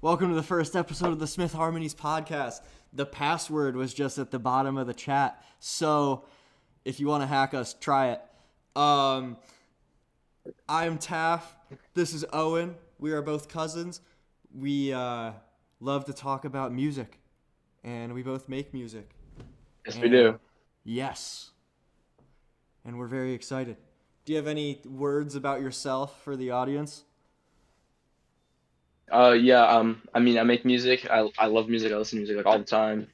Welcome to the first episode of the Smith Harmonies podcast. The password was just at the bottom of the chat, so if you want to hack us, try it. I'm Taff. This is Owen. We are both cousins. We love to talk about music, and we both make music. Yes, we And do. yes, and we're very excited. Do you have any words about yourself for the audience? Yeah. I make music. I love music. I listen to music like all the time.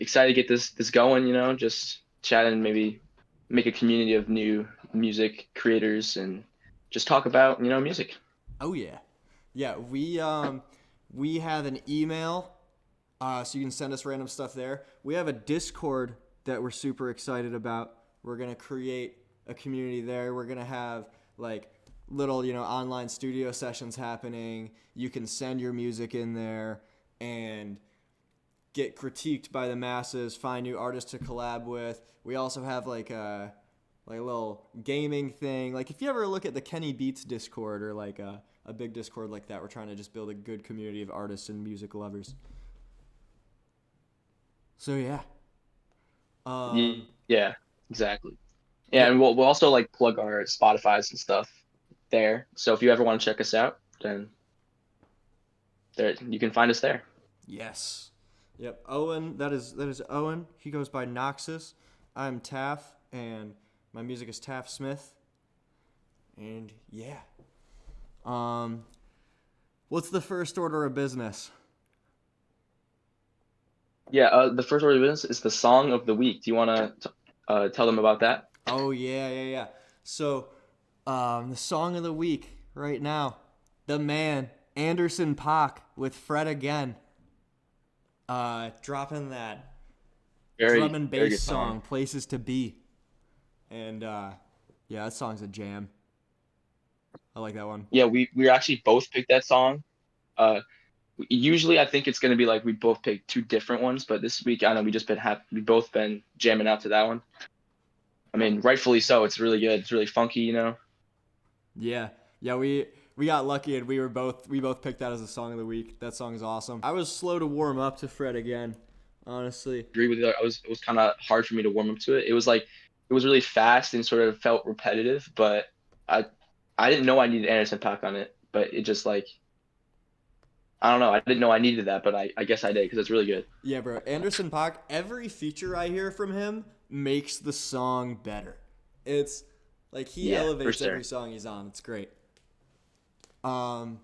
Excited to get this going. Just chat and maybe make a community of new music creators and just talk about music. Oh yeah, yeah. We have an email, so you can send us random stuff there. We have a Discord that we're super excited about. We're gonna create a community there. We're gonna have like little online studio sessions happening. You can send your music in there and get critiqued by the masses. Find new artists to collab with. We also have like a little gaming thing. Like if you ever look at the Kenny Beats Discord or like a big Discord like that, we're trying to just build a good community of artists and music lovers. So yeah. Yeah, exactly. Yeah, and Yep. we'll also like plug our Spotify's and stuff there. So if you ever want to check us out, then there you can find us there. Yes. Yep. Owen, that is Owen. He goes by Noxus. I'm Taff, and my music is Taff Smith. And yeah. Um, what's the first order of business? Yeah. The first order of business is the song of the week. Do you want to tell them about that? Oh yeah. So, the song of the week right now, the man Anderson Paak with Fred Again, dropping that drum Very and very bass good song. song "Places to Be," and yeah, that song's a jam. I like that one. Yeah, we actually both picked that song. Uh, Usually I think it's gonna be like we both pick two different ones, but this week I know we both been jamming out to that one. I mean, rightfully so. It's really good. It's really funky. Yeah, yeah, we got lucky and we both picked that as the song of the week. That song is awesome. I was slow to warm up to Fred Again, honestly. Agree with you. It was kind of hard for me to warm up to it. It was really fast and sort of felt repetitive, but I I didn't know I needed Anderson .Paak on it, but it just like I don't know. I didn't know I needed that, but I guess I did because it's really good. Yeah, bro. Anderson Paak, every feature I hear from him makes the song better. It's like he Yeah, for elevates every sure. song he's on. It's great. Um,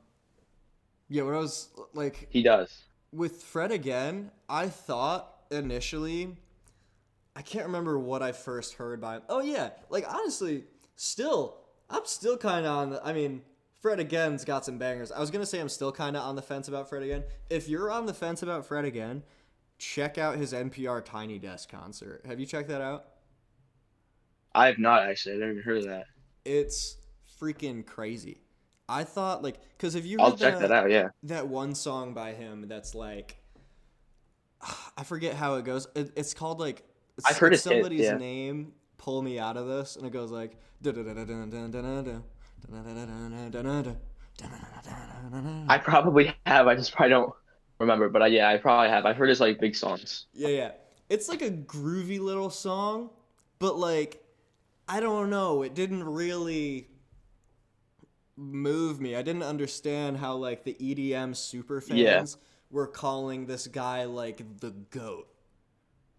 yeah, when I was like He does. with Fred Again, I thought initially, I can't remember what I first heard by him. Oh yeah, like honestly, still, I'm still kind of on the. I mean, Fred Again's got some bangers. I was gonna say I'm still kind of on the fence about Fred Again. If you're on the fence about Fred Again, check out his NPR Tiny Desk concert. Have you checked that out? I have not actually. I've never even heard of that. It's freaking crazy. I thought like, cause have you I'll heard check that out. Yeah, that one song by him that's like I forget how it goes. It's called like I've heard it's his hits. somebody's Yeah. name. Pull me out of this, and it goes like. I probably have. I just probably don't remember. But yeah, I probably have. I've heard his like big songs. Yeah. It's like a groovy little song, but like I don't know. It didn't really move me. I didn't understand how like the EDM super Yeah, fans were calling this guy like the goat.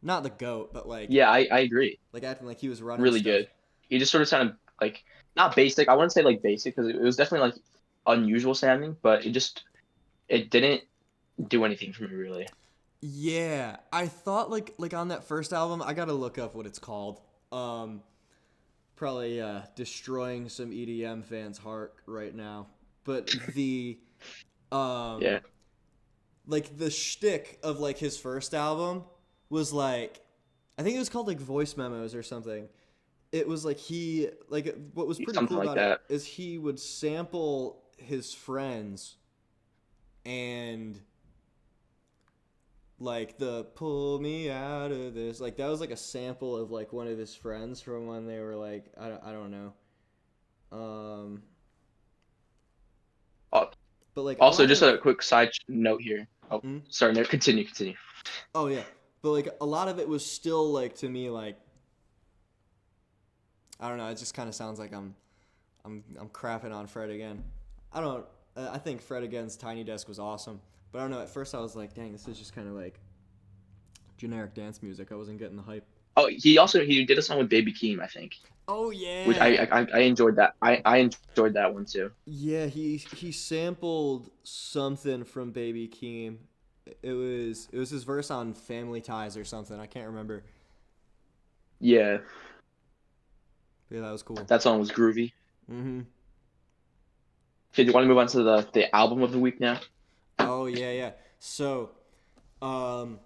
Not the goat, but yeah, I agree. like acting like he was running Really stuff. good. He just sort of sounded like not basic. I wouldn't say like basic because it was definitely like unusual sounding, but it didn't do anything for me really. Yeah, I thought like on that first album, I gotta look up what it's called. Um, Probably destroying some EDM fans' heart right now. But the um Yeah, like the shtick of like his first album was like I think it was called like voice memos or something. It was like he like what was pretty something cool like about it that. is he would sample his friends and like the pull me out of this like that was like a sample of like one of his friends from when they were like I don't know. um Oh, But like a Also, lot just of a quick side note here. Oh, mm, sorry, no, continue. oh yeah, but like a lot of it was still like to me like I don't know. It just kind of sounds like I'm crapping on Fred again. I don't. I think Fred again's Tiny Desk was awesome, but I don't know. At first, I was like, dang, this is just kind of like generic dance music. I wasn't getting the hype. Oh, he did a song with Baby Keem, I think, Oh which yeah, I enjoyed that. I enjoyed that one too. yeah. He sampled something from Baby Keem. It was his verse on Family Ties or something. I can't remember. Yeah, But yeah, that was cool. that song was groovy. Mhm. Okay, do you want to move on to the album of the week now? Oh yeah, yeah. So, um,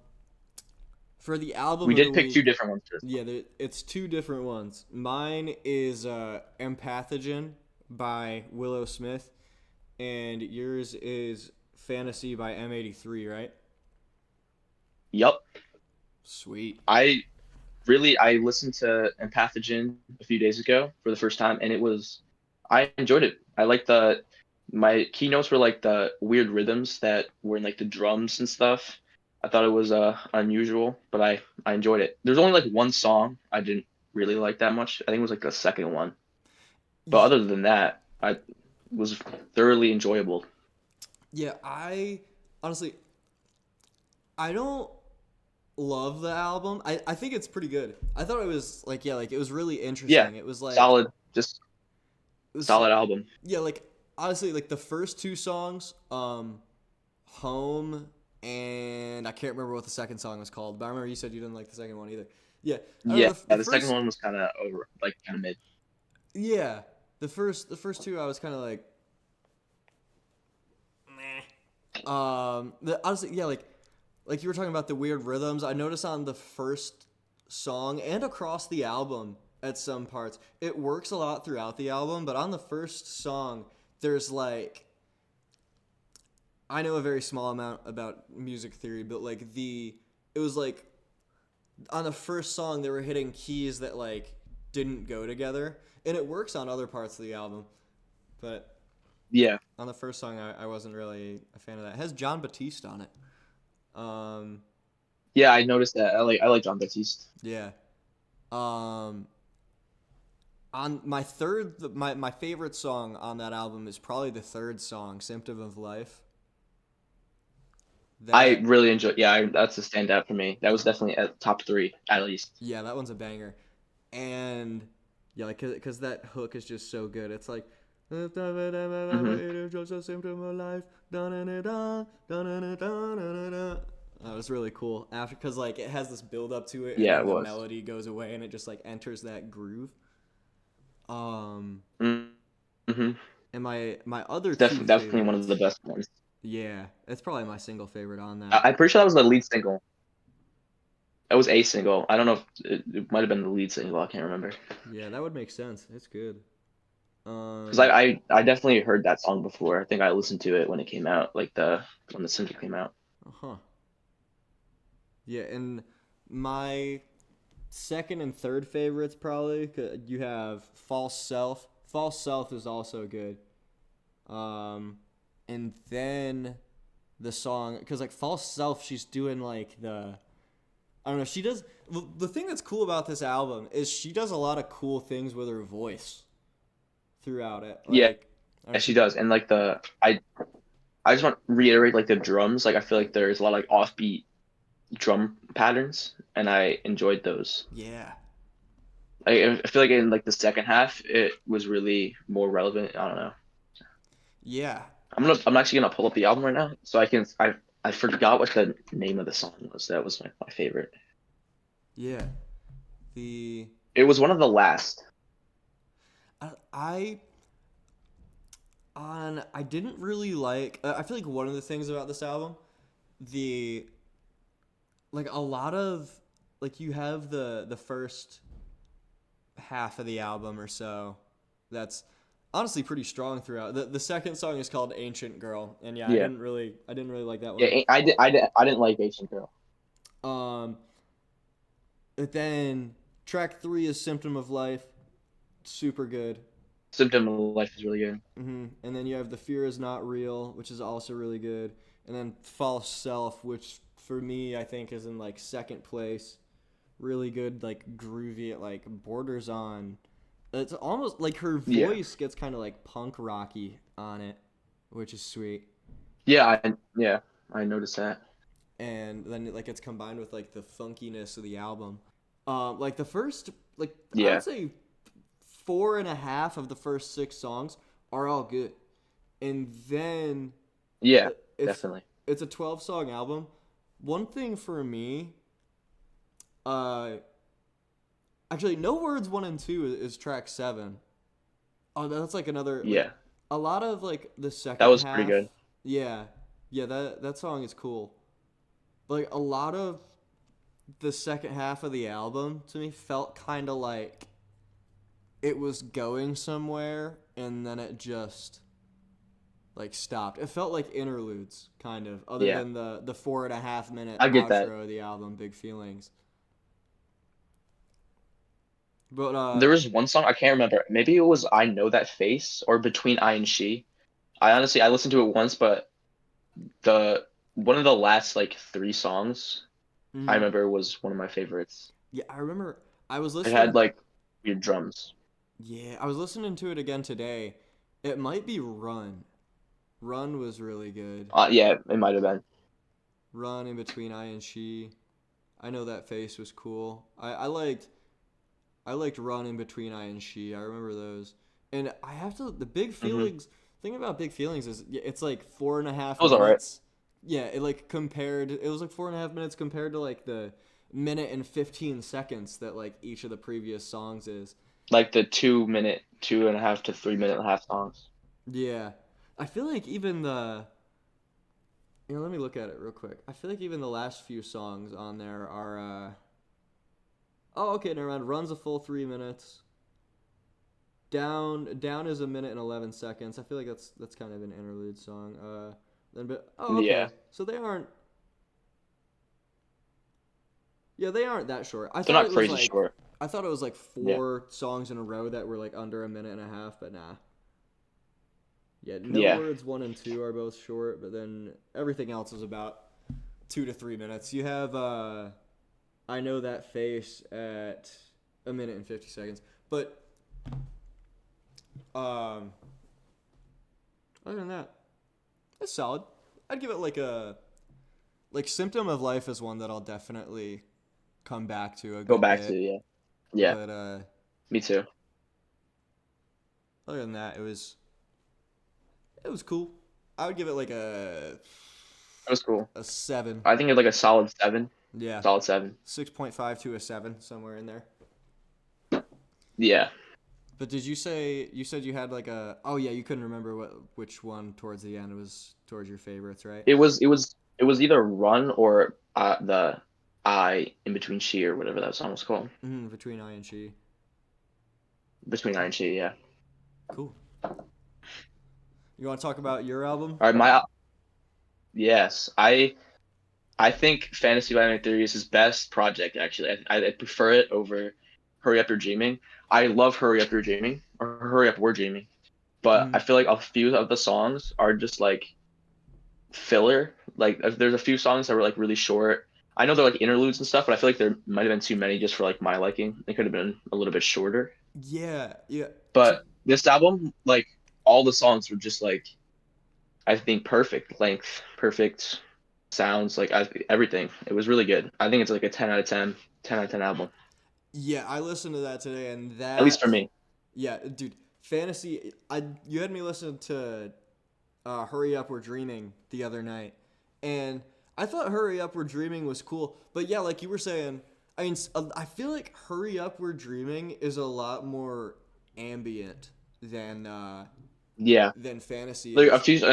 for the album We of the did pick two week, different ones for this yeah, it's two different ones. Mine is Empathogen by Willow Smith, and yours is Fantasy by M83, right? Yup. Sweet. I listened to Empathogen a few days ago for the first time, and I enjoyed it. I like my keynotes were like the weird rhythms that were in like the drums and stuff. I thought it was unusual, but I enjoyed it. There's only like one song I didn't really like that much. I think it was like the second one. But Y- other than that, I was thoroughly enjoyable. Yeah, I honestly I don't love the album. I think it's pretty good. I thought it was like yeah, like it was really Yeah, interesting. It was like solid, just it was solid album. yeah, like honestly like the first two songs, Home and I can't remember what the second song was called, but I remember you said you didn't like the second one either. Yeah, I don't know Yeah, the the second first one was kind of over, like kind of mid. yeah the first two I was kind of like meh. Honestly yeah like you were talking about the weird rhythms. I noticed on the first song and across the album at some parts it works a lot throughout the album, but on the first song there's like I know a very small amount about music theory, but like it was like on the first song they were hitting keys that like didn't go together, and it works on other parts of the album, but Yeah, on the first song I wasn't really a fan of that. It has John Batiste on it. Um, yeah, I noticed that. I like John Batiste. yeah. Um, on my third my favorite song on that album is probably the third song, Symptom of Life. I That really enjoy. Yeah, that's a standout for me. That was definitely at top three at least. yeah, that one's a banger. And yeah, like cause that hook is just so good. It's like Hmm. just a symptom of life. That was really cool. After because like it has this build up to it, and Yeah, it then the was. melody goes away, and it just like enters that groove. Um, Mm-hmm. and my other It's two definitely one of the favorites, best ones. yeah, it's probably my single favorite on that. I'm pretty sure that was the lead single. That was a single. I don't know if it might have been the lead single. I can't remember. Yeah, that would make sense. It's good. Because Um, I definitely heard that song before. I think I listened to it when it came out, like when the single came out. huh. Yeah, and my second and third favorites probably 'cause you have False Self. False Self is also good. And then the song because like False Self, she's doing like I don't know. She does the thing that's cool about this album is she does a lot of cool things with her voice throughout it. Yeah, Like I don't know, she does. And like I just want to reiterate like the drums. Like I feel like there's a lot of like offbeat drum patterns, and I enjoyed those. yeah, I feel like in like the second half, it was really more relevant. I don't know. yeah, I'm actually gonna pull up the album right now, so I forgot what the name of the song was. That was my favorite. yeah. The It was one of the last. I on I didn't really like. I feel like one of the things about this album, the like a lot of like you have the first half of the album or so that's honestly pretty strong throughout. The second song is called Ancient Girl, and yeah, Yeah, I didn't really like that one. yeah. I didn't like Asian Girl. Um, but then track 3 is Symptom of Life, super good. Symptom of Life is really good. And then you have The Fear Is Not Real, which is also really good. And then False Self, which for me I think is in like second place. Really good, like groovy. It like borders on. It's almost like her Yeah. voice gets kind of like punk rocky on it, which is sweet. Yeah, I noticed that. And then it like gets combined with like the funkiness of the album. Like the first, like I would Yeah. say four and a half of the first six songs are all good, and then Yeah, it's definitely. it's a 12 song album. One thing for me, uh, actually, No Words 1 and 2 is track 7. Oh, that's like another like Yeah. a lot of like the That second was pretty half. good. Yeah, yeah, that song is cool. Like a lot of the second half of the album to me felt kind of like it was going somewhere and then it just like stopped. It felt like interludes, kind of, other Yeah. than the 4.5 minute I get that. outro of the album, Big Feelings. But There was one song I can't remember. Maybe it was I Know That Face or Between I and She. I listened to it once, but the one of the last like three songs I mhm. remember was one of my favorites. Yeah, I remember I was It had listening. like weird drums. Yeah, I was listening to it again today. It might be Run. Run was really good. Yeah, it might have been. Run in between I and She. I know that face was cool. I liked Run in between I and She. I remember those. And I have to the Big Hmm. Feelings thing about Big Feelings is it's like four and a half It was alright. minutes. Yeah, it was like 4.5 minutes compared to like the minute and 15 seconds that like each of the previous songs is. Like the 2 minute, 2.5 to 3 minute and a half songs. Yeah. I feel like even the let me look at it real quick. I feel like even the last few songs on there are oh, okay, never mind. Run's a full 3 minutes. Down is a minute and 11 seconds. I feel like that's kind of an interlude song. Then but oh, Yeah, okay. So they aren't. Yeah, they aren't that short. they're not crazy short. I thought it was like Yeah, 4 songs in a row that were like under a minute and a half, but nah. Yeah, No yeah, Words 1 and 2 are both short, but then everything else is about 2 to 3 minutes. You have I Know That Face at a minute and 50 seconds, but um, other than that, it's solid. I'd give it like Symptom of Life is one that I'll definitely come back to a go good back to bit. yeah, yeah. But Me too. other than that, it was cool. I would give it like That was cool. a 7. I think it's like a solid 7. Yeah, Solid 7. 6.5 to a 7 somewhere in there. Yeah. But did you said you had like a oh yeah, you couldn't remember which one towards the end was towards your favorites, right? It was either Run or the I in between She or whatever that song was called. Between I and She. Between I and She, yeah. Cool. You want to talk about your album? All right, my yes, I think Fantasy Land Theory is his best project actually. I prefer it over Hurry Up You're Dreaming. I love Hurry Up You're Dreaming or Hurry Up We're Dreaming, but I Mm, feel like a few of the songs are just like filler. Like there's a few songs that were like really short. I know they're like interludes and stuff, but I feel like there might have been too many just for like my liking. They could have been a little bit shorter. yeah, yeah. But this album, like all the songs were just like I think perfect length, perfect sounds, like everything. It was really good. I think it's like a 10 out of 10, 10 out of 10 album, Yeah, I listened to that today, and at least for that me. yeah, dude, fantasy. You had me listen to "Hurry Up, We're Dreaming" the other night, and I thought "Hurry Up, We're Dreaming" was cool, but yeah, like you were saying, I mean, I feel like "Hurry Up, We're Dreaming" is a lot more ambient Yeah, than fantasy like a is. few,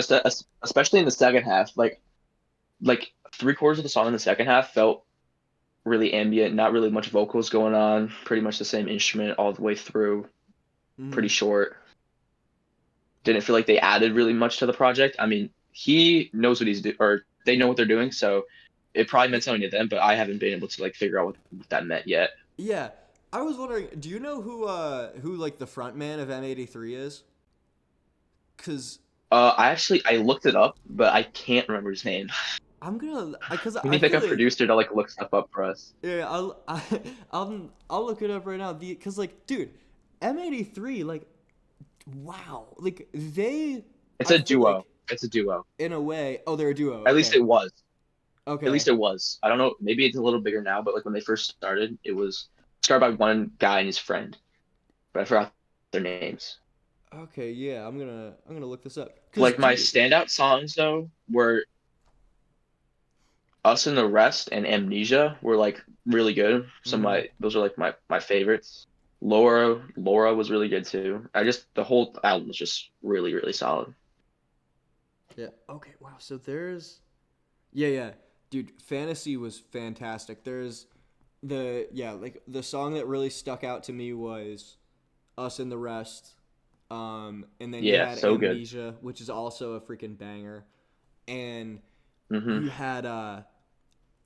especially in the second half, like three-quarters of the song in the second half felt really ambient, not really much vocals going on, pretty much the same instrument all the way through, Hmm. pretty short. Didn't feel like they added really much to the project. I mean, he knows what he's doing, or they know what they're doing, so it probably meant something to them, but I haven't been able to like figure out what that meant yet. Yeah, I was wondering, do you know who like the front man of M83 is? Cause I looked it up, but I can't remember his name. I'm gonna, cause We I need like feel a like producer to like look stuff up for us. yeah, I'll look it up right now. Cause like, dude, M83 like, wow, like It's I a feel like duo. It's a duo. in a way, oh, they're a duo. At least Okay, it was. At okay, least it was. I don't know. Maybe it's a little bigger now, but like when they first started, it was started by one guy and his friend. But I forgot their names. okay. Yeah, I'm gonna look this up. Cause Like my dude, standout songs though were Us and the Rest and Amnesia were like really good. So mm-hmm. my those are like my favorites. Laura was really good too. I just the whole album was just really really solid. Yeah. Okay. Wow. So there's yeah, yeah. Dude, Fantasy was fantastic. There's like the song that really stuck out to me was Us and the Rest. And then you Yeah, had so good. Amnesia, which is also a freaking banger. And Hmm. you had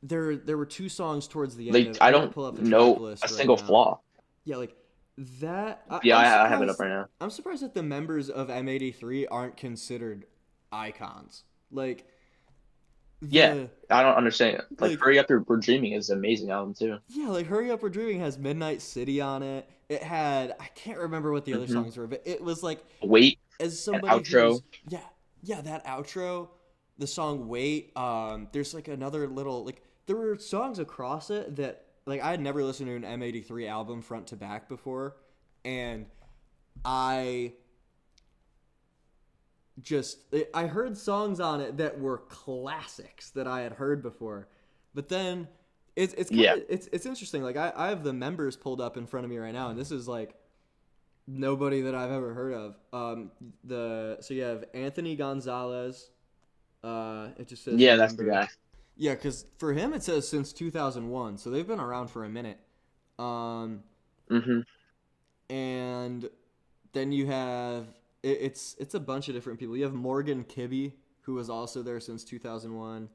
there were two songs towards the end Like of I I'm gonna don't pull up the track know a list right single now. flaw. Yeah, like that Yeah, I'm I have it up surprised right now. that the members of M83 aren't considered icons. Like Yeah, the I don't understand. Like like Hurry Up, We're Dreaming is an amazing album too. yeah, like Hurry Up We're Dreaming has Midnight City on it. It had I can't remember what the other Hmm. songs were, but it was like Wait, as an somebody who's outro. yeah, yeah, that outro, the song Wait, there's like another little like there were songs across it that like I had never listened to an M83 album front to back before and I just I heard songs on it that were classics that I had heard before. But then it's kind Yeah. of it's interesting. Like I have the members pulled up in front of me right now and this is like nobody that I've ever heard of. The so you have Anthony Gonzalez. It just says Yeah, that's the member. guy. Yeah, because for him it says since 2001, so they've been around for a minute. Um, Hmm. and then you have it's a bunch of different people. You have Morgan Kibbe, who was also there since 2001,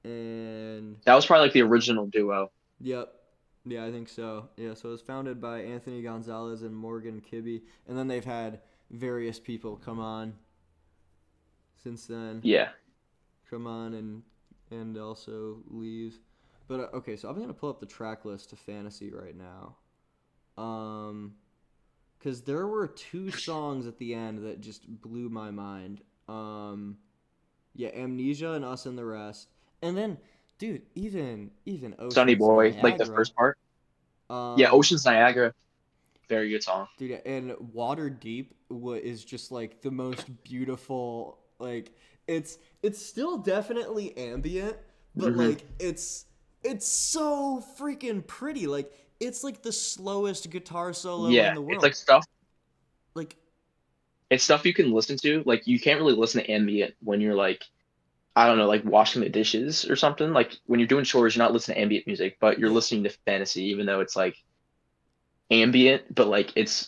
and That was probably like the original duo. yep, yeah, I think so. Yeah, so it was founded by Anthony Gonzalez and Morgan Kibbe, and then they've had various people come on since then. Yeah. Come on and also leave. But okay, so I'm gonna pull up the track list to Fantasy right now. Because there were two songs at the end that just blew my mind. Yeah, Amnesia and Us and the Rest, and then, dude, even Sunny Ocean's Boy, like the Niagara. first part. Yeah, Um, Ocean's Niagara, very good song. dude, and Water Deep is just like the most beautiful. Like it's still definitely ambient, but Hmm. like it's so freaking pretty. Like it's like the slowest guitar solo in Yeah, the it's world. like stuff. Like It's stuff you can listen to. Like you can't really listen to ambient when you're like I don't know, like washing the dishes or something. Like when you're doing chores, you're not listening to ambient music, but you're yeah, listening to fantasy, even though it's like ambient, but like it's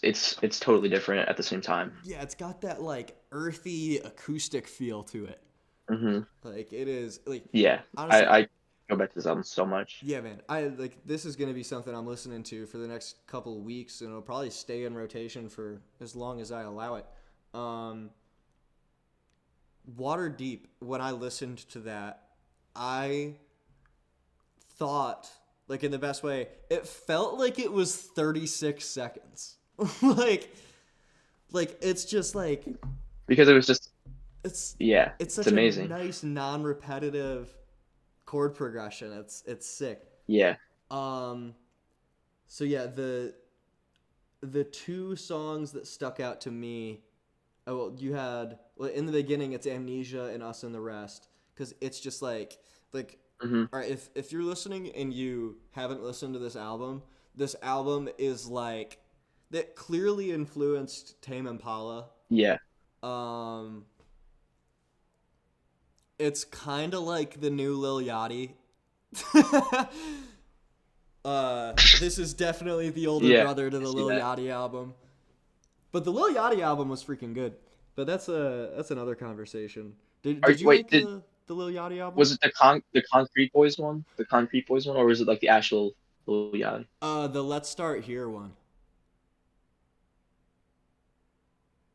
totally different at the same time. yeah, it's got that like earthy acoustic feel to it. Hmm. Like it is like Yeah, honestly, I go back to this album so much. yeah, man. I like this is gonna be something I'm listening to for the next couple of weeks, and it'll probably stay in rotation for as long as I allow it. Um, Water Deep. When I listened to that, I thought, like in the best way, it felt like it was 36 seconds. like, like it's just like Because it was just it's yeah, it's it's such a amazing. nice non-repetitive chord progression. It's sick. Yeah. Um, so yeah, the two songs that stuck out to me. Oh, well, you had well, in the beginning. It's Amnesia and Us and the Rest because it's just like Hmm. all right. If you're listening and you haven't listened to this album is like that clearly influenced Tame Impala. Yeah. Um, it's kind of like the new Lil Yachty. This is definitely the older Yeah. brother to I the see Lil that. Yachty album. But the Lil Yachty album was freaking good. But that's another conversation. Did you Wait, like did the Lil Yachty album? was it the Concrete Boys one? The Concrete Boys one, or was it like the actual Lil Yachty? The Let's Start Here one.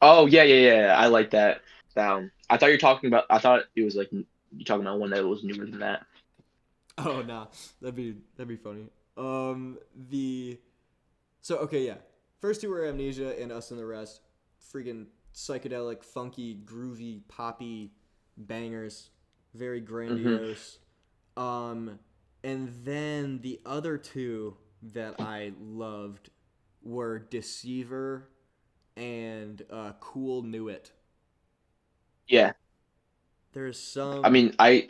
Oh yeah. I like that. I thought you were talking about. I thought it was like you talking about one that was newer than that. Oh nah, that'd be funny. The so okay, yeah. First two were Amnesia and Us and the Rest. Freaking psychedelic, funky, groovy, poppy bangers, very Hmm. grandiose. Um, and then the other two that I loved were Deceiver and Cool Knew It. Yeah, There's I some, mean, I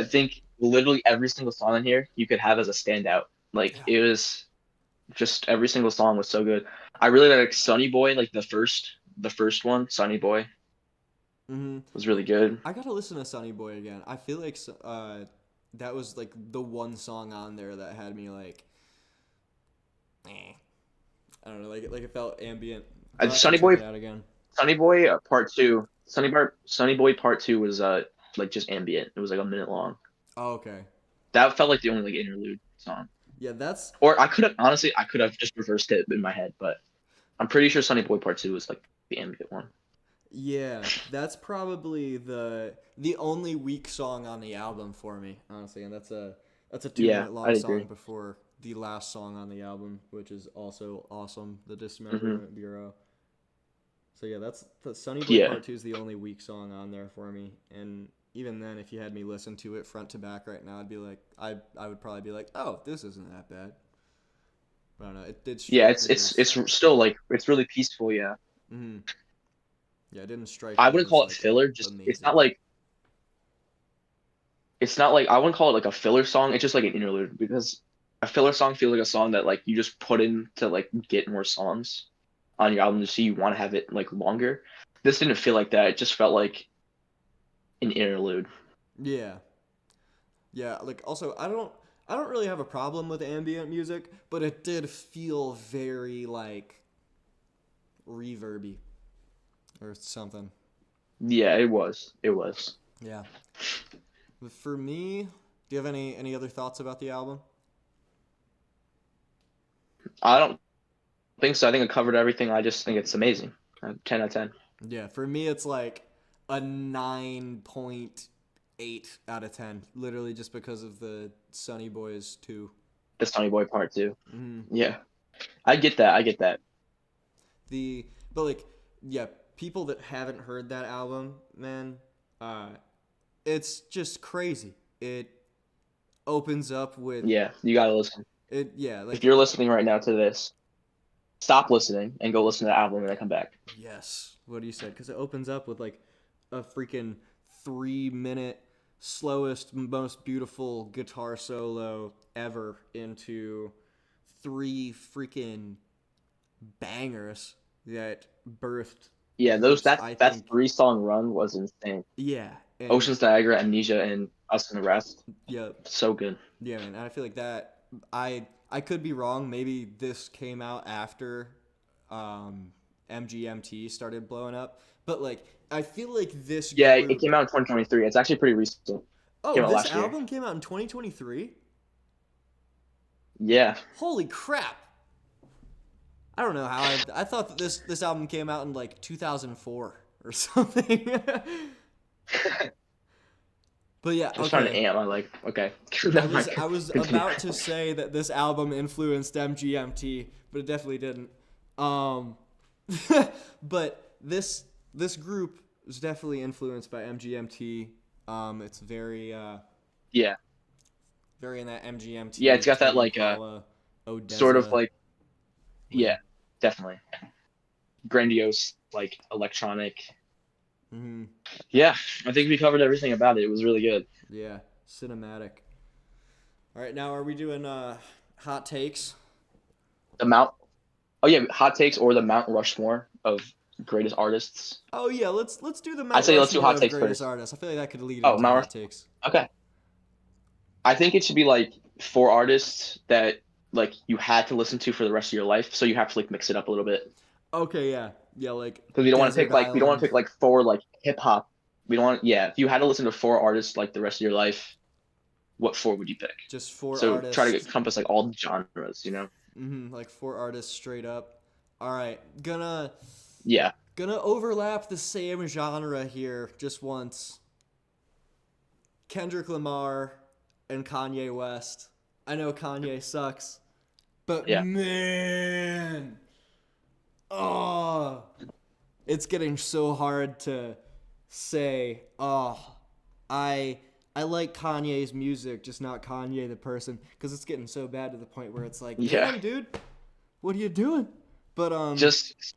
think literally every single song in here you could have as a standout. Like yeah. it was just every single song was so good. I really like Sunny Boy, like the first one, Sunny Boy Hmm. was really good. I gotta listen to Sunny Boy again. I feel like that was like the one song on there that had me like, eh. I don't know, like it felt ambient. But I'll have to Sunny check Boy, it out again. Sunny Boy Part Two, Sunny Boy Part Two was like just ambient. It was like a minute long. Oh, okay. That felt like the only like interlude song. Yeah, that's Or I could have honestly, I could have just reversed it in my head, but I'm pretty sure Sunny Boy Part Two was like the ambient one. yeah, that's probably the only weak song on the album for me, honestly, and that's a two Yeah, minute I long song agree. before the last song on the album, which is also awesome, The Hmm. Dismemberment Bureau. So yeah, that's the Sunny Boy Yeah, Part Two is the only weak song on there for me, and even then, if you had me listen to it front to back right now, I'd be like, I would probably be like, oh, this isn't that bad. But I don't know, it did yeah. strike It's me it's as, it's still like it's really peaceful. Yeah, mm, yeah, it didn't strike I me wouldn't as call it like filler. Just amazing. it's not like I wouldn't call it like a filler song. It's just like an interlude because a filler song feels like a song that like you just put in to like get more songs on your album to see you want to have it like longer. This didn't feel like that. It just felt like an interlude. Yeah. Yeah, like also I don't really have a problem with ambient music, but it did feel very like reverby or something. Yeah, it was. It was. Yeah. But for me, do you have any other thoughts about the album? I don't think so. I think I covered everything. I just think it's amazing. 10 out of 10. Yeah, for me it's like a 9.8 out of 10, literally just because of the Sunny Boys 2. The Sunny Boy Part 2. Mhm. Yeah. I get that. I get that. The but like yeah, people that haven't heard that album, man, uh it's just crazy. It opens up with Yeah, you gotta listen. it. Yeah, If like you're listening right now to this, stop listening and go listen to the album and then come back. yes, what you said, because it opens up with like a freaking 3 minute slowest, most beautiful guitar solo ever into three freaking bangers that birthed Yeah, those groups. that I that think. 3 song run was insane. Yeah, and Ocean's Niagara, Amnesia, and Us and the Rest. yeah, So good. yeah, man. And I feel like that I could be wrong. Maybe this came out after um, MGMT started blowing up, but like I feel like this Yeah, it group. came out in 2023. It's actually pretty recent. Oh, Came out this last year. album came out in 2023. Yeah. Holy crap! I don't know how I thought that this album came out in like 2004 or something. But yeah, I was trying to okay. amp. I'm like, okay. I Never was mind. I was Continue. about to say that this album influenced MGMT, but it definitely didn't. Um, but this group was definitely influenced by MGMT. It's Yeah. very in that Yeah, MGMT, it's got that Tame like Impala, sort of Odessa like way. yeah, definitely. Grandiose, like electronic. Hmm. Yeah, I think we covered everything about it. It was really good. Yeah, cinematic. All right, now are we doing hot takes? The Mount Oh yeah, hot takes or the Mount Rushmore of greatest artists. Oh yeah, let's do the I'd Mount say let's do Rushmore hot of takes greatest first. artists. I feel like that could lead Oh, into Mount hot Rushmore. takes. Okay. I think it should be like 4 artists that like you had to listen to for the rest of your life, so you have to like mix it up a little bit. Okay, yeah, yeah, like Because Desert we don't want Island. to pick like four like hip hop. We don't want, yeah, if you had to listen to 4 artists like the rest of your life, what four would you pick? Just four So try to artists. encompass like all the genres, you know? Like four artists straight up. All right, Yeah. gonna overlap the same genre here just once. Kendrick Lamar and Kanye West. I know Kanye sucks, but Yeah. man, oh, it's getting so hard to say. Oh, I I like Kanye's music, just not Kanye the person, because it's getting so bad to the point where it's like, Yeah. damn, dude, what are you doing? But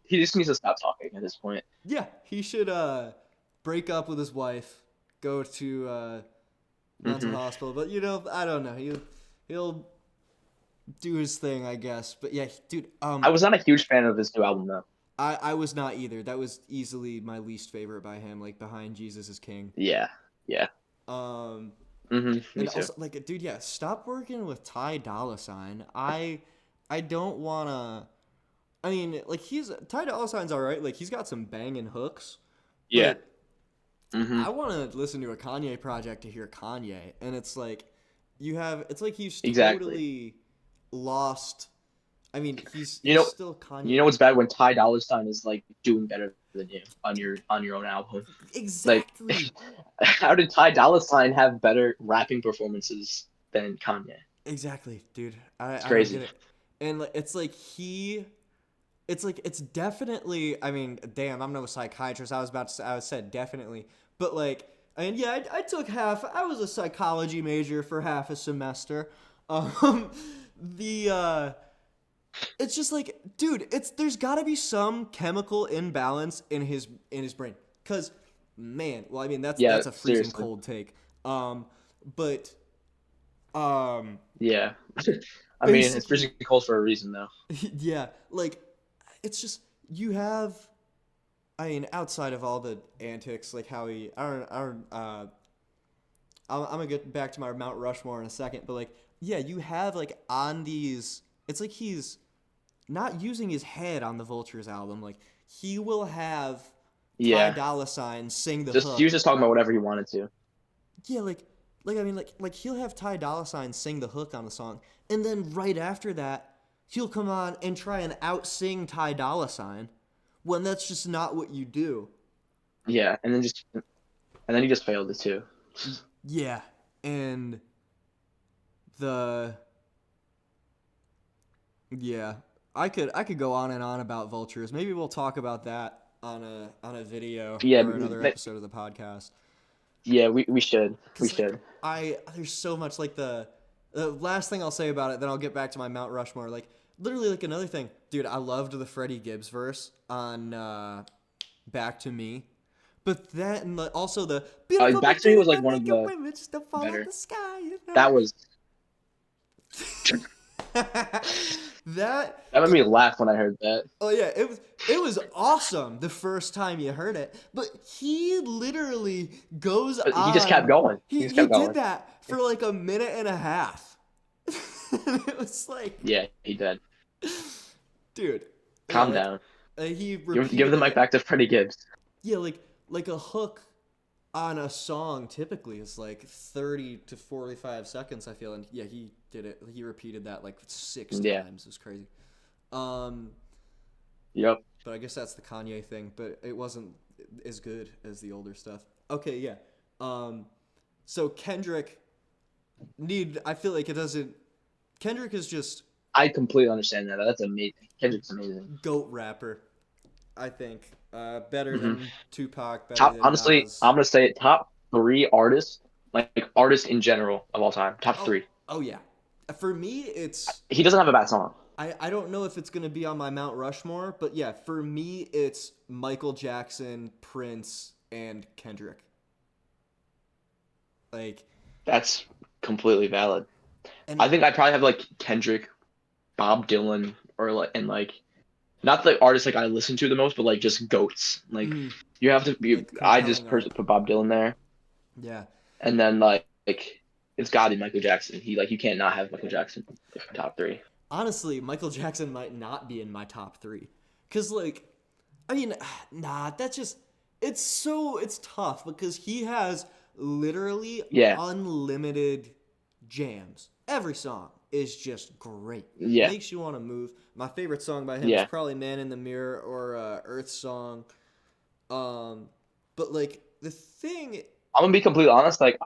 He just needs to stop talking at this point. yeah, he should break up with his wife, go to mental Hmm. hospital. But I don't know. He'll do his thing, I guess. But yeah, dude, I was not a huge fan of his new album though. I was not either. That was easily my least favorite by him, like behind Jesus is King. Yeah. Yeah. Um, Me and too. also like, dude, yeah, stop working with Ty Dolla Sign. I don't wanna. I mean, like Ty Dolla Sign's all right. Like he's got some banging hooks, Yeah. but Hmm. I want to listen to a Kanye project to hear Kanye, and it's like it's like he's Exactly. totally lost. I mean, You he's know, still you Kanye. know what's bad when Ty Dolla Sign is like doing better than you on your own album. Like, Exactly, how did Ty Dolla Sign have better rapping performances than Kanye? exactly, dude. It's I don't get crazy. it, and it's like it's definitely. I mean, damn, I'm no psychiatrist. I said definitely, but like, I mean, yeah, I took half. I was a psychology major for half a semester. Um, the it's just like, dude, there's got to be some chemical imbalance in his brain, cause man, well, I mean, Yeah, that's a freezing seriously. cold take. But um, Yeah. I mean, it's basically, freezing cold for a reason though. yeah, like it's just you have. I mean, outside of all the antics, like how he, I don't, I'm gonna get back to my Mount Rushmore in a second, but like, yeah, you have like on these, it's like he's not using his head on the Vultures album. Like he will have Ty Yeah. Dolla Sign sing the Just he was hook. just talking about whatever he wanted to. Yeah, like I mean, like he'll have Ty Dolla Sign sing the hook on the song, and then right after that, he'll come on and try and out sing Ty Dolla Sign, when that's just not what you do. Yeah, and then he just failed it too. Yeah, and the yeah, I could go on and on about vultures. Maybe we'll talk about that on a video Yeah, or another episode of the podcast. yeah, we should. We Cause like should. there's so much like the last thing I'll say about it, then I'll get back to my Mount Rushmore. Like literally like another thing, dude. I loved the Freddie Gibbs verse on Back to Me, but that and also the beautiful Back to Me beginning was like by one of making the women just to fall out better. the sky. You know? That was that that made me laugh when I heard that. oh yeah, it was awesome the first time you heard it, but he literally goes But he just kept on. going. He just He kept did going. that for like a minute and a half. It was like, Yeah, he did. dude, yeah, Calm like down. he Give repeated the mic it. back to Freddie Gibbs. Yeah, like a hook on a song typically is like 30 to 45 seconds. I feel, and yeah, he did it. He repeated that like 6 Yeah. times. It was crazy. Um, Yep. But I guess that's the Kanye thing. But it wasn't as good as the older stuff. Okay, yeah. So Kendrick I feel like it doesn't. Kendrick is just I completely understand that. That's amazing. Kendrick's amazing. goat rapper. I think better Hmm. than Tupac, better Top, than honestly, Nas. I'm gonna say top three artists, like artists in general of all time. Top Oh, three. oh yeah. For me, it's He doesn't have a bad song. I don't know if it's gonna be on my Mount Rushmore, but yeah, for me, it's Michael Jackson, Prince, and Kendrick. Like, That's completely valid. and I think I probably have like Kendrick, Bob Dylan, or like and like not the artists like I listen to the most, but like just goats. Like mm, you have to be. like I just compelling personally art. put Bob Dylan there, Yeah. and then like it's got to be Michael Jackson. He like you can't not have Michael Jackson top three. Honestly, Michael Jackson might not be in my top three, cause like, I mean, nah, that's just it's tough because he has literally Yeah, unlimited jams. Every song is just great. Yeah, Makes you want to move. My favorite song by him is yeah. probably "Man in the Mirror" or "Earth Song." But like the thing, I'm gonna be completely honest. Like,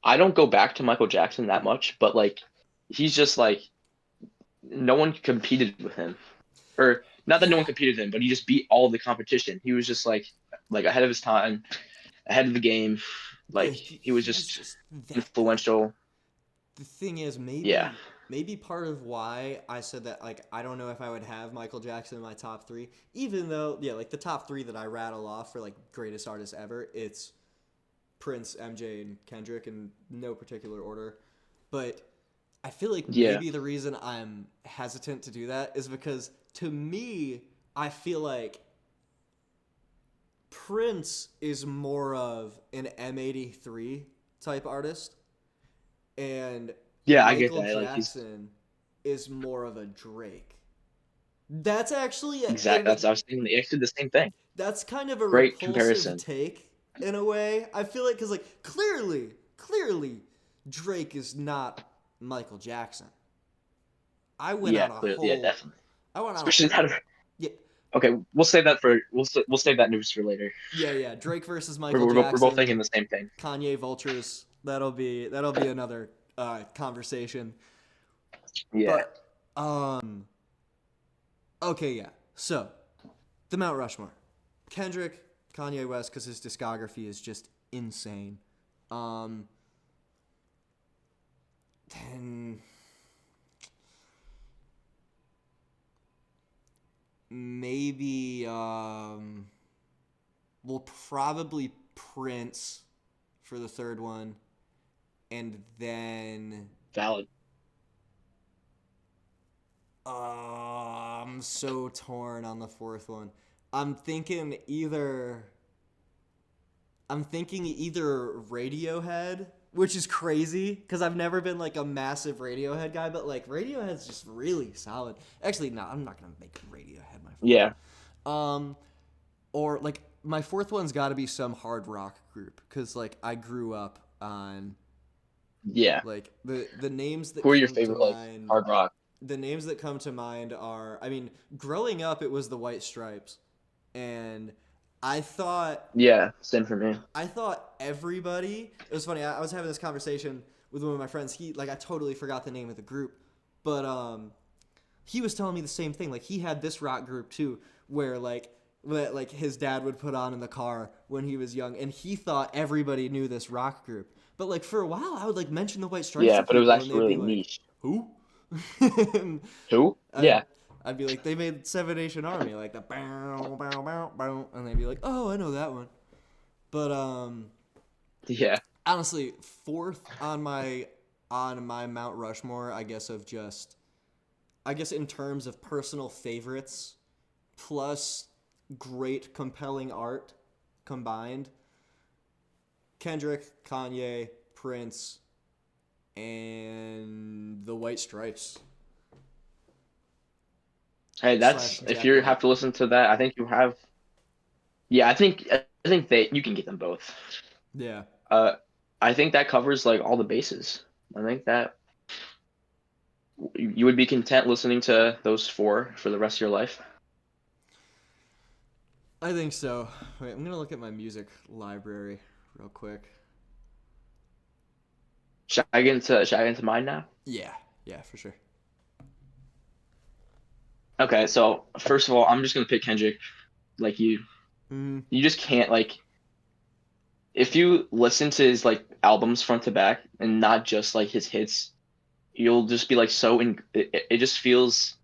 I don't go back to Michael Jackson that much, but like, he's just like no one competed with him, or not that no one yeah, competed with him, but he just beat all of the competition. He was just like ahead of his time, ahead of the game. yeah, Like he was he's just just that good. influential. The thing is, Yeah, maybe part of why I said that, like, I don't know if I would have Michael Jackson in my top three, even though, yeah, like the top three that I rattle off for like greatest artists ever, it's Prince, MJ, and Kendrick in no particular order. But I feel like yeah, maybe the reason I'm hesitant to do that is because to me, I feel like Prince is more of an M83 type artist, and yeah. I get Michael that. Like he's Jackson is more of a Drake. That's actually exact. That's I was thinking they actually did the same thing. that's kind of a Great repulsive comparison. take in a way. I feel like because like clearly, Drake is not Michael Jackson. I went Yeah, on a clearly. Yeah, whole. definitely. I went on a Especially whole. that. Yeah, Okay, we'll save that for we'll save that news for later. yeah. Drake versus We're, Michael we're, we're both Jackson. thinking the same thing. Kanye Vultures. That'll be another conversation. Yeah. But okay, yeah. So the Mount Rushmore, Kendrick, Kanye West, because his discography is just insane. Um, then maybe we'll probably Prince for the third one, and then Valid. I'm so torn on the fourth one. I'm thinking either I'm thinking either Radiohead, which is crazy because I've never been like a massive Radiohead guy, but like Radiohead's just really solid. Actually, no, I'm not gonna make Radiohead my fourth Yeah. one. Or like my fourth one's got to be some hard rock group because like I grew up on Yeah. like the names that Who are your come to favorite like mind. hard rock? The names that come to mind are, I mean, growing up it was the White Stripes, and I thought Yeah, same for me. I thought everybody. It was funny. I was having this conversation with one of my friends. He like I totally forgot the name of the group, but he was telling me the same thing. Like he had this rock group too, where like his dad would put on in the car when he was young, and he thought everybody knew this rock group. But like for a while, I would like mention the White Stripes Yeah, to but it was people, and actually they'd be really like, niche. "Who?" And Who? I'd Yeah. I'd be like, they made Seven Nation Army, like the bow bow bow bow, and they'd be like, oh, I know that one. But Yeah. honestly, fourth on my Mount Rushmore, I guess in terms of personal favorites, plus great compelling art combined, Kendrick, Kanye, Prince, and the White Stripes Hey, slash that's if Jack you White. have to listen to that, I think you have. Yeah, I think they you can get them both. Yeah. Uh, I think that covers like all the bases. I think that you would be content listening to those four for the rest of your life. I think so. Wait, I'm gonna look at my music library real quick. Should I get into mine now? Yeah, yeah, for sure. Okay, so first of all, I'm just gonna pick Kendrick. Like Mm, you just can't like if you listen to his like albums front to back and not just like his hits, you'll just be like so in. It just feels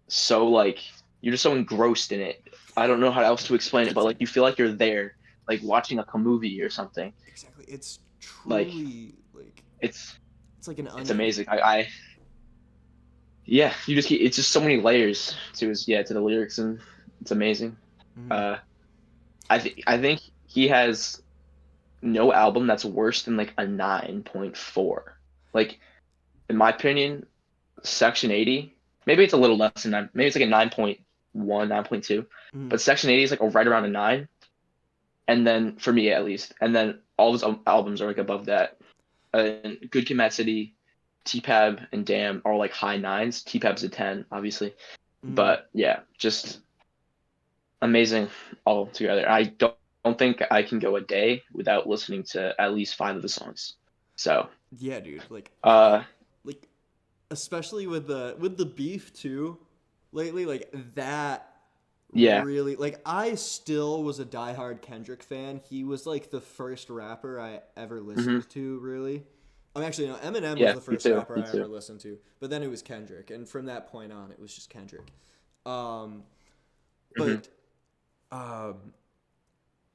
so like you're just so engrossed in it. I don't know how else to explain it, but like you feel like you're there, like watching like a movie or something. exactly. It's Like truly like it's it's like an it's onion. amazing. I yeah, you just it's just so many layers to his to the lyrics and it's amazing. Mm, Uh, I think he has no album that's worse than like a 9.4. Like in my opinion, Section 80, maybe it's a little less than 9, maybe it's like a 9.1, 9.2, mm. but Section 80 is like right around a 9, and then for me at least, and then all his albums are like above that. Good Kid, Mad City, T-Pab, and Damn are like high nines. T-Pab's a 10, obviously, Mm, but yeah, just amazing all together. I don't think I can go a day without listening to at least five of the songs. So, yeah, dude. Like uh, like especially with the beef too lately, like that yeah. really, like I still was a diehard Kendrick fan. He was like the first rapper I ever Hmm. listened to, really. I'm actually no, Eminem was Yeah, the me first too. rapper Me I ever too. listened to, but then it was Kendrick, and from that point on, it was just Kendrick. Um, Hmm. but um,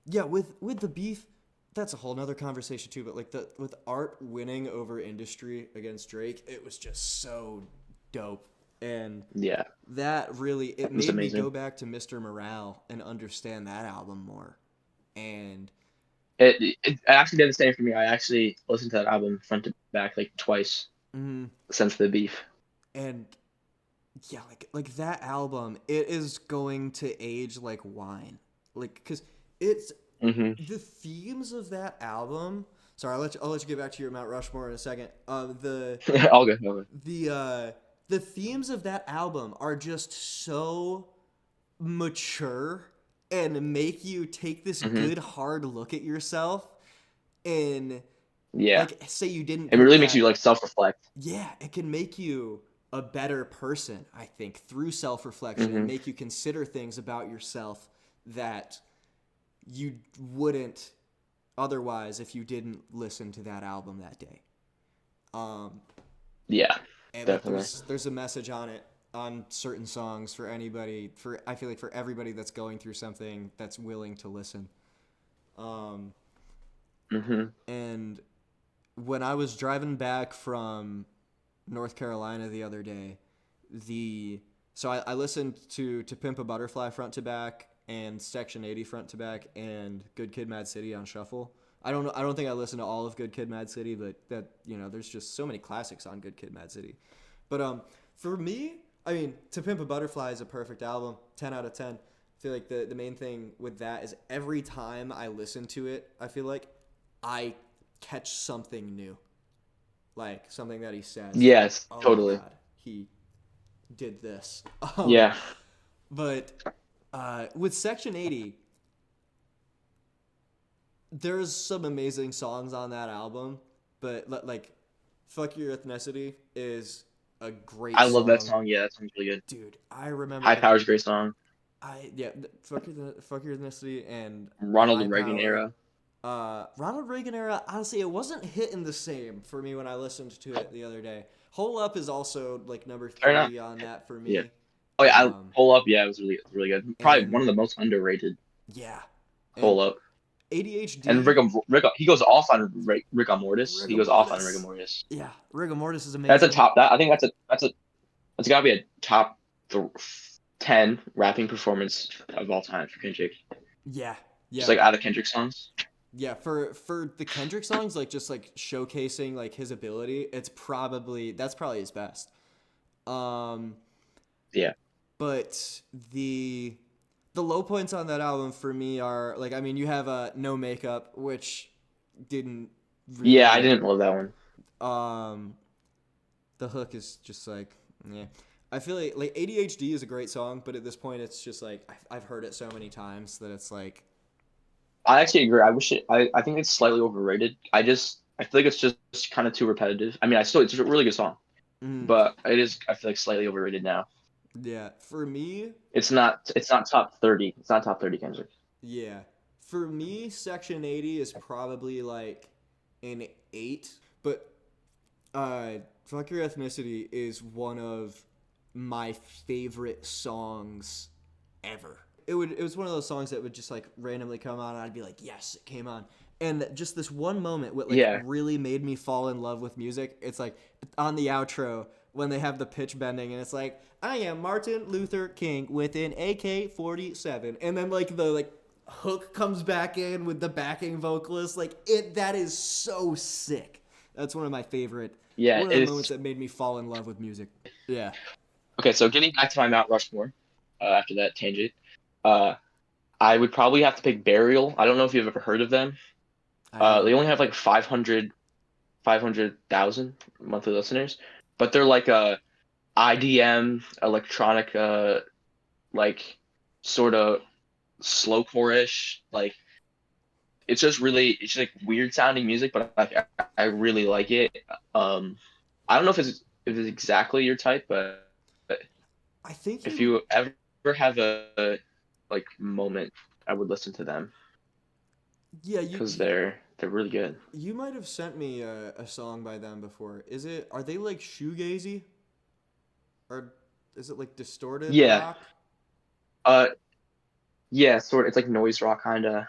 yeah, with the beef, that's a whole nother conversation too. But like the with Art winning over Industry against Drake, it was just so dope, and Yeah, that really it it was made me amazing. go back to Mr. Morale and understand that album more. And It actually did the same for me. I actually listened to that album front to back like twice mm, since the beef. and yeah, like that album, it is going to age like wine, like because it's Hmm. the themes of that album. Sorry, I'll let you get back to your Mount Rushmore in a second. All good. All good. The uh, the themes of that album are just so mature and make you take this Hmm. good hard look at yourself and Yeah, like say you didn't it get really makes you that. like self-reflect. Yeah, it can make you a better person, I think, through self-reflection and Hmm. make you consider things about yourself that you wouldn't otherwise if you didn't listen to that album that day. Um, Yeah, and like definitely. there's a message on it on certain songs for anybody for I feel like for everybody that's going through something that's willing to listen. Um, Hmm. and when I was driving back from North Carolina the other day, the so I listened to Pimp a Butterfly front to back and Section 80 front to back and Good Kid, Mad City on shuffle. I don't know. I don't think I listened to all of Good Kid, Mad City, but that there's just so many classics on Good Kid, Mad City. But for me, I mean, To Pimp a Butterfly is a perfect album, 10 out of 10. I feel like the main thing with that is every time I listen to it, I feel like I catch something new, like something that he says that I'm like, Yes, oh my totally. god, he did this. Yeah. But with Section 80, there's some amazing songs on that album, but like Fuck Your Ethnicity is a great I love that song. song. Yeah, that song's really good. Dude, I remember High like Power's a great song. Fuck Your Ethnicity and High Ronald Reagan Power. era. Ronald Reagan era, honestly, it wasn't hitting the same for me when I listened to it the other day. Hole Up is also like number Fair enough. three on that for Yeah. me. Oh yeah, I Um, Pull Up. Yeah, it was really good. Probably one and of the most underrated. yeah, and Pull Up. And ADHD, He goes off on Rigor Mortis. He Rigor goes off on Rigor Mortis. Mortis. Yeah, Rigor Mortis is That's a amazing. top. That I think that's gotta be a top 10 rapping performance of all time for Kendrick. Yeah, Just yeah, like out of Kendrick songs. yeah. For the Kendrick songs, like just like showcasing like his ability, that's probably his best. Um, Yeah. but the low points on that album for me are like I mean you have No Makeup, which didn't Yeah, I really didn't love that one. um the hook is just like yeah. I feel like ADHD is a great song, but at this point it's just like I've heard it so many times that it's like I actually agree. I think it's slightly overrated. I feel like it's just kind of too repetitive. I mean, it's a really good song, mm, but it is I feel like slightly overrated now. yeah. For me, It's not top 30. It's not top 30 Kendrick. yeah. For me, Section 80 is probably like an 8, but Fuck Your Ethnicity is one of my favorite songs ever. It was one of those songs that would just like randomly come on and I'd be like, yes, it came on. And just this one moment what like Yeah. really made me fall in love with music. It's like on the outro when they have the pitch bending and it's like, I am Martin Luther King with an AK-47. And then like the like hook comes back in with the backing vocalist. Like that is so sick. That's Yeah, one of the moments it's that made me fall in love with music. Yeah. okay. So getting back to my Mount Rushmore, after that tangent, uh, I would probably have to pick Burial. I don't know if you've ever heard of them. I haven't. They only have like 500 500,000 monthly listeners, but they're like a IDM electronic, like sort of slowcore-ish. Like it's just like weird sounding music, but I really like it. I don't know if it's exactly your type, but I think if you, you ever have a like moment, I would listen to them yeah, because they're really good. you might have sent me a song by them before. Are they like shoegazy? Or is it like distorted Yeah. rock? Uh, yeah, sort of. It's like noise rock kind of.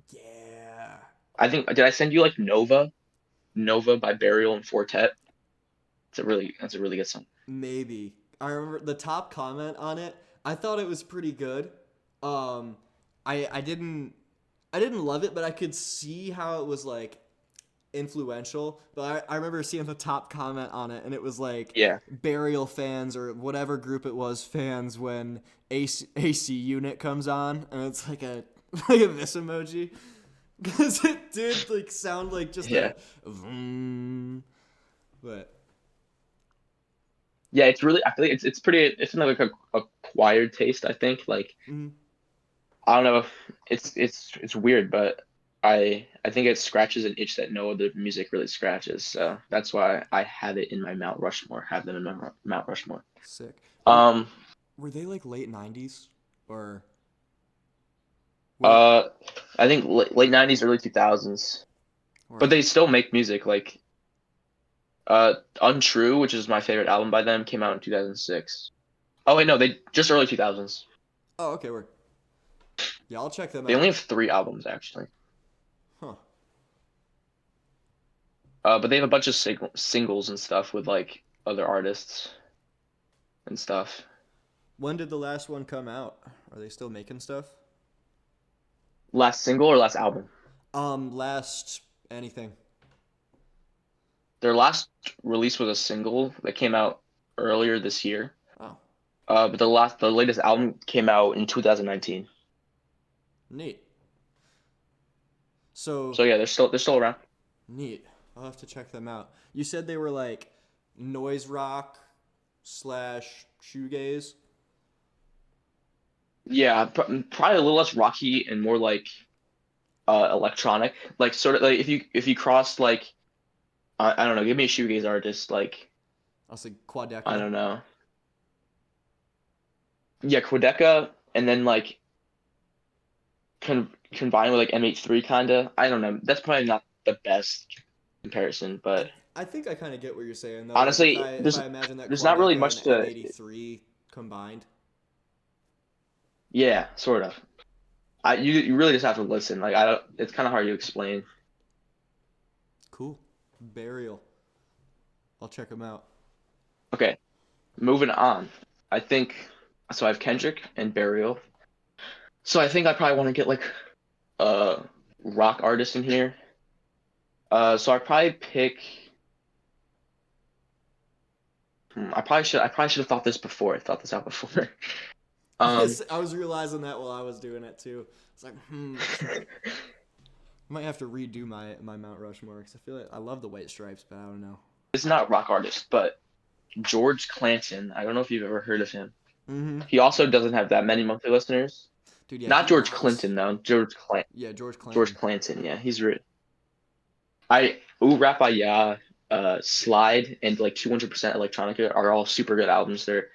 Yeah, I think did I send you like Nova? Nova by Burial and Fortet. That's a really good song. maybe. I remember the top comment on it. I thought it was pretty good. Um, I didn't love it, but I could see how it was like influential. But I remember seeing the top comment on it, and it was like Yeah. Burial fans or whatever group it was fans when AC Unit comes on, and it's like a like a this emoji because it did like sound like just Yeah. a vroom, but Yeah, it's really I feel like it's pretty it's in like a acquired taste, I think. Like mm, I don't know. It's weird, but I think it scratches an itch that no other music really scratches. So that's why I have it in my Mount Rushmore. Have them in my Mount Rushmore. sick. Um. Were they like late '90s or what? Uh. I think late '90s, early 2000s. But Or they still make music. Like Untrue, which is my favorite album by them, came out in 2006. Oh wait, no, they just early 2000s. oh, okay, we're yeah, I'll check them They only out. have three albums actually. Huh? But they have a bunch of singles and stuff with like other artists and stuff. When did the last one come out? Are they still making stuff? Last single or last album? Last anything. Their last release was a single that came out earlier this year. Oh, But the latest album came out in 2019. neat. So So yeah, they're still around. neat. I'll have to check them out. You said they were like noise rock slash shoegaze. Yeah, probably a little less rocky and more like electronic. Like sort of like if you cross like I don't know, give me a shoegaze artist like I'll say I Quadeca. don't know. Yeah, Quedeca and then like combined with like M83 kinda. I don't know. That's probably not the best comparison, I but I think I kind of get what you're saying though. Like honestly, if I imagine that there's not really Quadeca and much to M83 combined. yeah, sort of. You really just have to listen. Like I don't it's kind of hard to explain. Cool. Burial. I'll check them out. Okay, moving on. I think so I have Kendrick and Burial. So I think I probably want to get like a rock artist in here. So I probably pick I probably should have thought this before. I thought this out before. Um I was realizing that while I was doing it too. It's like, I might have to redo my Mount Rushmore because I feel like I love the White Stripes, but I don't know. it's not rock artist, but George Clanton. I don't know if you've ever heard of him. Mm-hmm. He also doesn't have that many monthly listeners. Dude, yeah, Not he George rocks. Clinton though. Yeah, George George Clanton. Clanton. Yeah, he's re Rap Ya, Slide, and like 200% Electronica are all super good albums. They're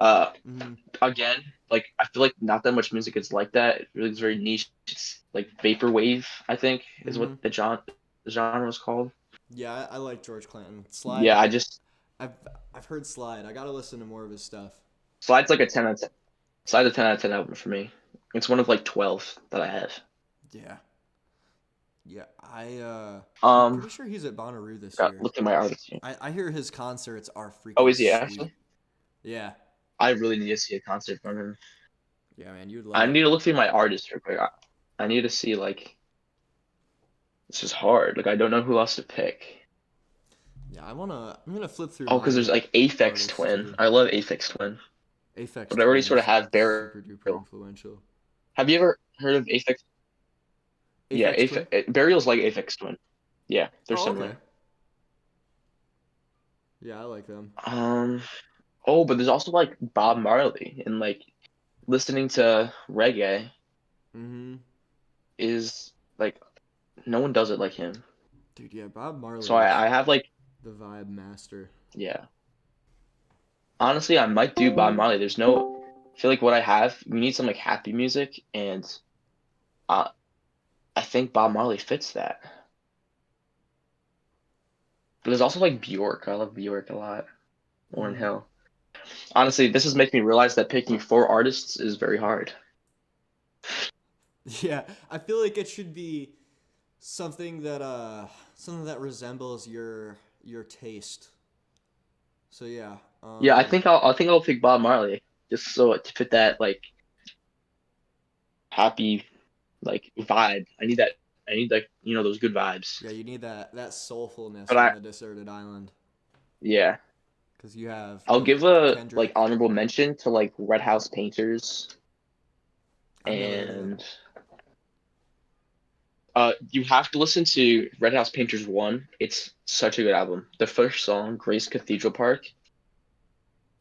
uh Mm-hmm. again like I feel like not that much music is like that. It really is very niche. It's like vaporwave. I think is what Mm-hmm. the genre was called. Yeah, I like George Clanton. Yeah, Slide. I just I've I've heard Slide. I gotta listen to more of his stuff. Slide's like a 10 out of 10. Slide's a 10 out of 10 album for me. It's one of like 12 that I have. Yeah. Yeah, I'm Um, pretty sure he's at Bonnaroo this got year. look at my artist here. I hear his concerts are Oh, freaking is he sweet. actually? Yeah. I really need to see a concert from him. Yeah, man, you'd love I it. need to look through my artists real quick. I need to see like this is hard. Like I don't know who else to pick. Yeah, I'm gonna flip through Oh, because there's my like Aphex artists Twin. too. I love Aphex Twin, Aphex but I already Twin sort of is have super duper Burial. influential. Have you ever heard of Aphex? Yeah, Aphex Twin? Burial's like Aphex Twin. Yeah, they're Oh, okay. similar. Yeah, I like them. Um. Oh, but there's also like Bob Marley, and like listening to reggae Mm-hmm. is like no one does it like him. Dude, yeah, Bob So Marley is I have like the vibe master. yeah. Honestly, I might do Bob Marley. There's no. I feel like what I have, you need some like happy music, and uh, I think Bob Marley fits that. But there's also like Bjork. I love Bjork a lot. Lauryn Mm. Hill. Honestly, this is making me realize that picking four artists is very hard. Yeah, I feel like it should be something that resembles your taste. So yeah. Yeah, I think I'll pick Bob Marley just so to fit that like happy like vibe. I need that. I need like those good vibes. Yeah, you need that soulfulness But on I the deserted island yeah, because you have I'll give a like Kendrick. honorable mention to like Red House Painters I've never heard of them. and you have to listen to Red House Painters 1. It's such a good album. The first song, Grace Cathedral Park,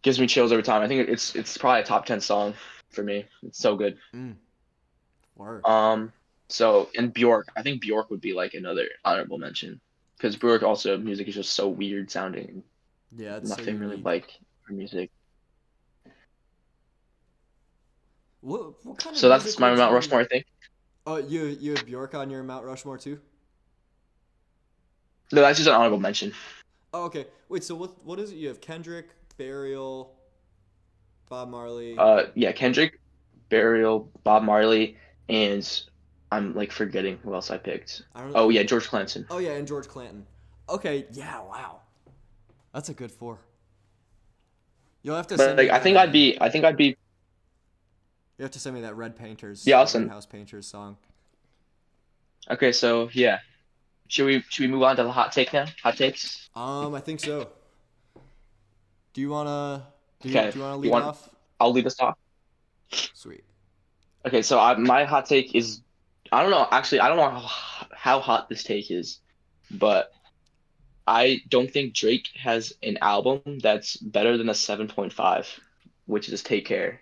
gives me chills every time. I think it's probably a top 10 song for me. It's so good. Mm, word. Um, so and Bjork, I think Bjork would be like another honorable mention because Bjork also music is just so weird sounding. Yeah, it's so Nothing really unique. like her music. What kind of So music that's my would Mount you? Rushmore, I think. Oh, you have Bjork on your Mount Rushmore too? No, that's just an honorable mention. Oh, okay. Wait, so what is it? You have Kendrick, Burial, Bob Marley. Yeah, Kendrick, Burial, Bob Marley, and I'm like forgetting who else I picked. I don't. Oh yeah, George Clinton. Oh yeah, and George Clanton. Okay, yeah, wow. That's a good four. You'll have to But send me like that. I think I'd be You have to send me that Red Painters, yeah, that Red awesome. House Painters song. Okay, so yeah, should we move on to the hot take now? Hot takes. I think so. Do you wanna Okay, do you wanna you lead want? off? I'll lead us off. Sweet. Okay, so my hot take is I don't know. Actually, I don't know how hot this take is, but I don't think Drake has an album that's better than a 7.5, which is Take Care.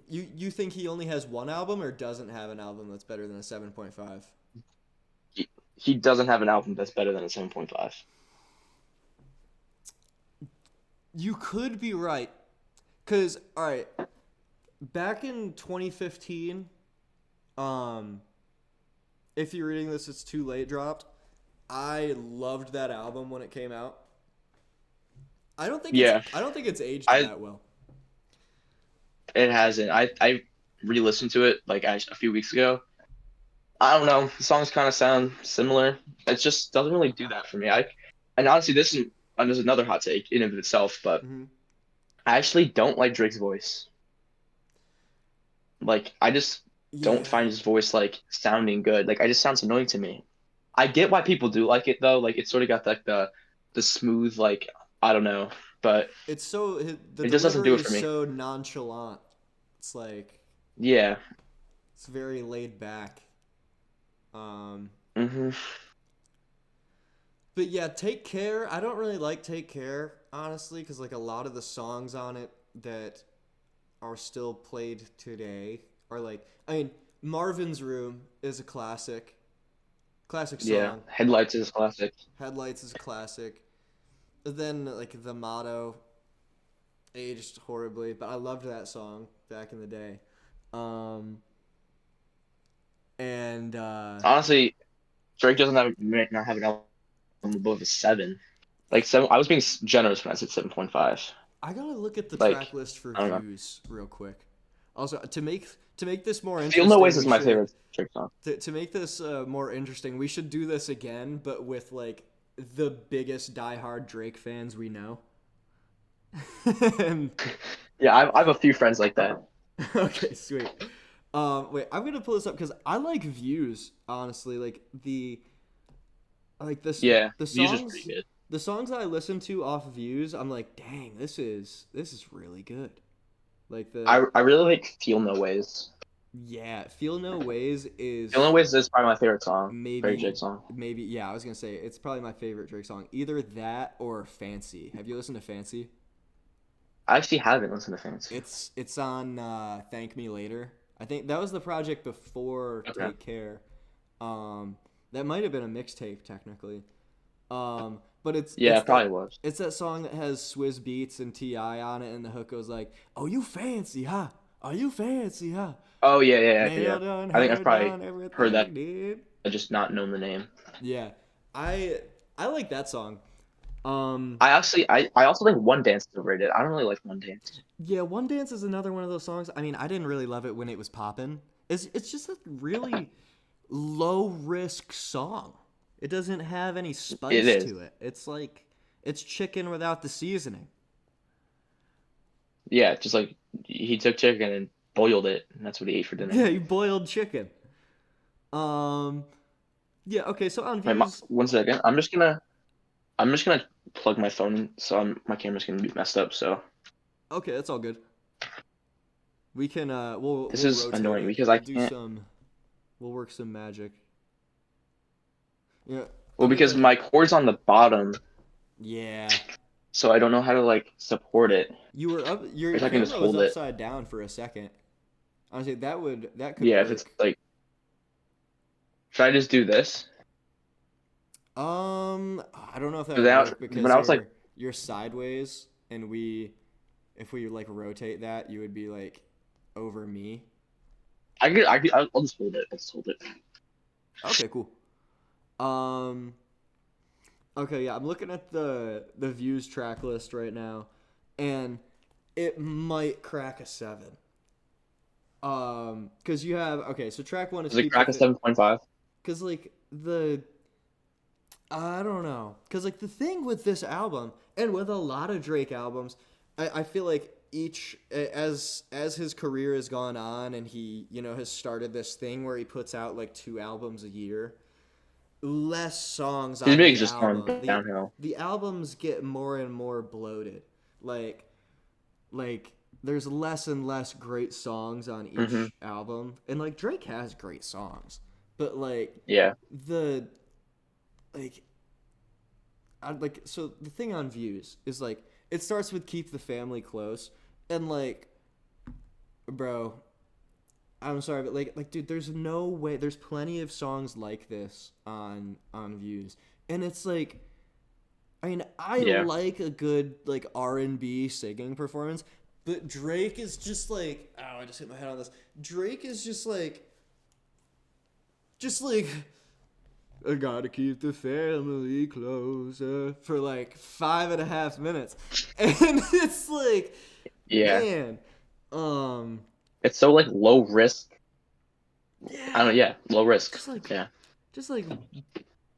You think he only has one album or doesn't have an album that's better than a 7.5? He doesn't have an album that's better than a 7.5. You could be right. Cause all right, back in 2015, um, if you're reading this, it's too late. Dropped. I loved that album when it came out. Yeah, I don't think it's aged I that well. it hasn't. I re-listened to it like a few weeks ago. I don't know. The songs kind of sound similar. It just doesn't really do that for me. And honestly, this is another hot take in and of itself, but Hmm. I actually don't like Drake's voice. Like I just don't Yeah, find his voice like sounding good. Like I just sounds annoying to me. I get why people do like it though. Like it's sort of got like the smooth like I don't know, but it's so the it just doesn't do delivery it for is me. so nonchalant. It's like Yeah. it's very laid back. Um, Hmm. but yeah, Take Care. I don't really like Take Care honestly, because like a lot of the songs on it that are still played today are like I mean Marvin's Room is a classic Yeah. song. Headlights is a classic. Headlights is a classic. Then like the motto aged horribly, but I loved that song back in the day. Um, and Honestly, Drake doesn't have might not have an album above a 7. Like 7, I was being generous when I said 7.5. I gotta look at the Like track list for I don't know. views real quick. Also, to make this more Feel No Ways interesting, is we my should favorite Drake song. to make this more interesting. We should do this again, but with like the biggest diehard Drake fans we know. And Yeah, I have a few friends like that. okay, sweet. Wait, I'm gonna pull this up because I like views. Honestly, like this Yeah, the Views is pretty songs good. the songs that I listen to off views. I'm like, dang, this is really good. Like the I really like Feel No Ways. Yeah, Feel No Ways The only is ways is probably my favorite song, favorite maybe Drake song. maybe yeah, I was gonna say it's probably my favorite Drake song. Either that or Fancy. Have you listened to Fancy? I actually haven't listened to Fancy. It's on Thank Me Later. I think that was the project before Okay. Take Care. Um, that might have been a mixtape technically. But Yeah, it probably was. it's that song that has Swizz Beats and Ti on it, and the hook goes like, "Oh, you fancy, huh? Are you fancy, huh? Oh yeah, yeah, yeah, yeah. Nail done, I think I've hair probably done, heard everything that. did." I just not known the name. Yeah, I I like that song. Um, I also think One Dance is overrated. I don't really like One Dance. yeah, One Dance is another one of those songs. I mean, I didn't really love it when it was poppin'. It's just a really low risk song. It doesn't have any It spice is. to it. It's like it's chicken without the seasoning. Yeah, just like he took chicken and boiled it, and that's what he ate for dinner. Yeah, you boiled chicken. Um, yeah, okay, so on Wait, views, 1 second. I'm just gonna plug my phone so my camera's gonna be messed up. So okay, that's all good. We can we'll this we'll is rotate annoying it. because I We'll do can't. some we'll work some magic. Yeah, Well, I'm because gonna my cord's on the bottom, yeah. so I don't know how to like support it. You were up your If I can just camera was hold it. upside down for a second. Honestly, that could Yeah, if it's work. like, should I just do this? I don't know if that would Without work when because I was like, you're sideways and if we like rotate that, you would be like over me. I'll just hold it. I'll just hold it. Okay, cool. Um okay, yeah, I'm looking at the views track list right now and it might crack a 7. Cuz you have okay, so track 1 is Does it Keep the crack a 7.5? cuz like the I don't know. Because, like, the thing with this album, and with a lot of Drake albums, I feel like as his career has gone on and he, has started this thing where he puts out, like, 2 albums a year, less songs His on the music's just going album. downhill. The albums get more and more bloated. Like, like, there's less and less great songs on Hmm. each album. And, like, Drake has great songs. But, like, Yeah, the, like, so the thing on views is like it starts with keep the family close and like bro, I'm sorry but like dude, there's no way, there's plenty of songs like this on views, and it's like I mean I yeah, like a good like R&B singing performance, but Drake is just like, oh, I just hit my head on this. Drake is just like I gotta keep the family closer for like 5.5 minutes. And it's like, yeah. man, um, It's so like low risk. I don't know. yeah, Yeah, low risk. just like, Yeah. just like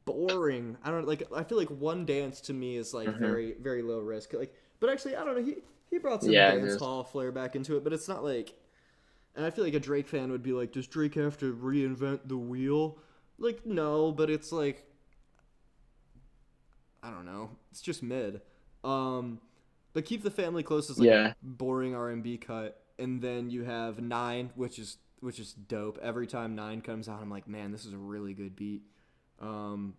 boring. I don't like, I feel like One Dance to me is like Hmm. very, very low risk. Like, but actually, I don't know. He brought some Yeah, it dance is. hall flair back into it, but it's not like, and I feel like a Drake fan would be like, does Drake have to reinvent the wheel? Like, no, but it's like, I don't know. It's just mid. Um, but keep the family close is like a Yeah, boring R&B cut, and then you have Nine, which is dope. Every time Nine comes out, I'm like, man, this is a really good beat. Um,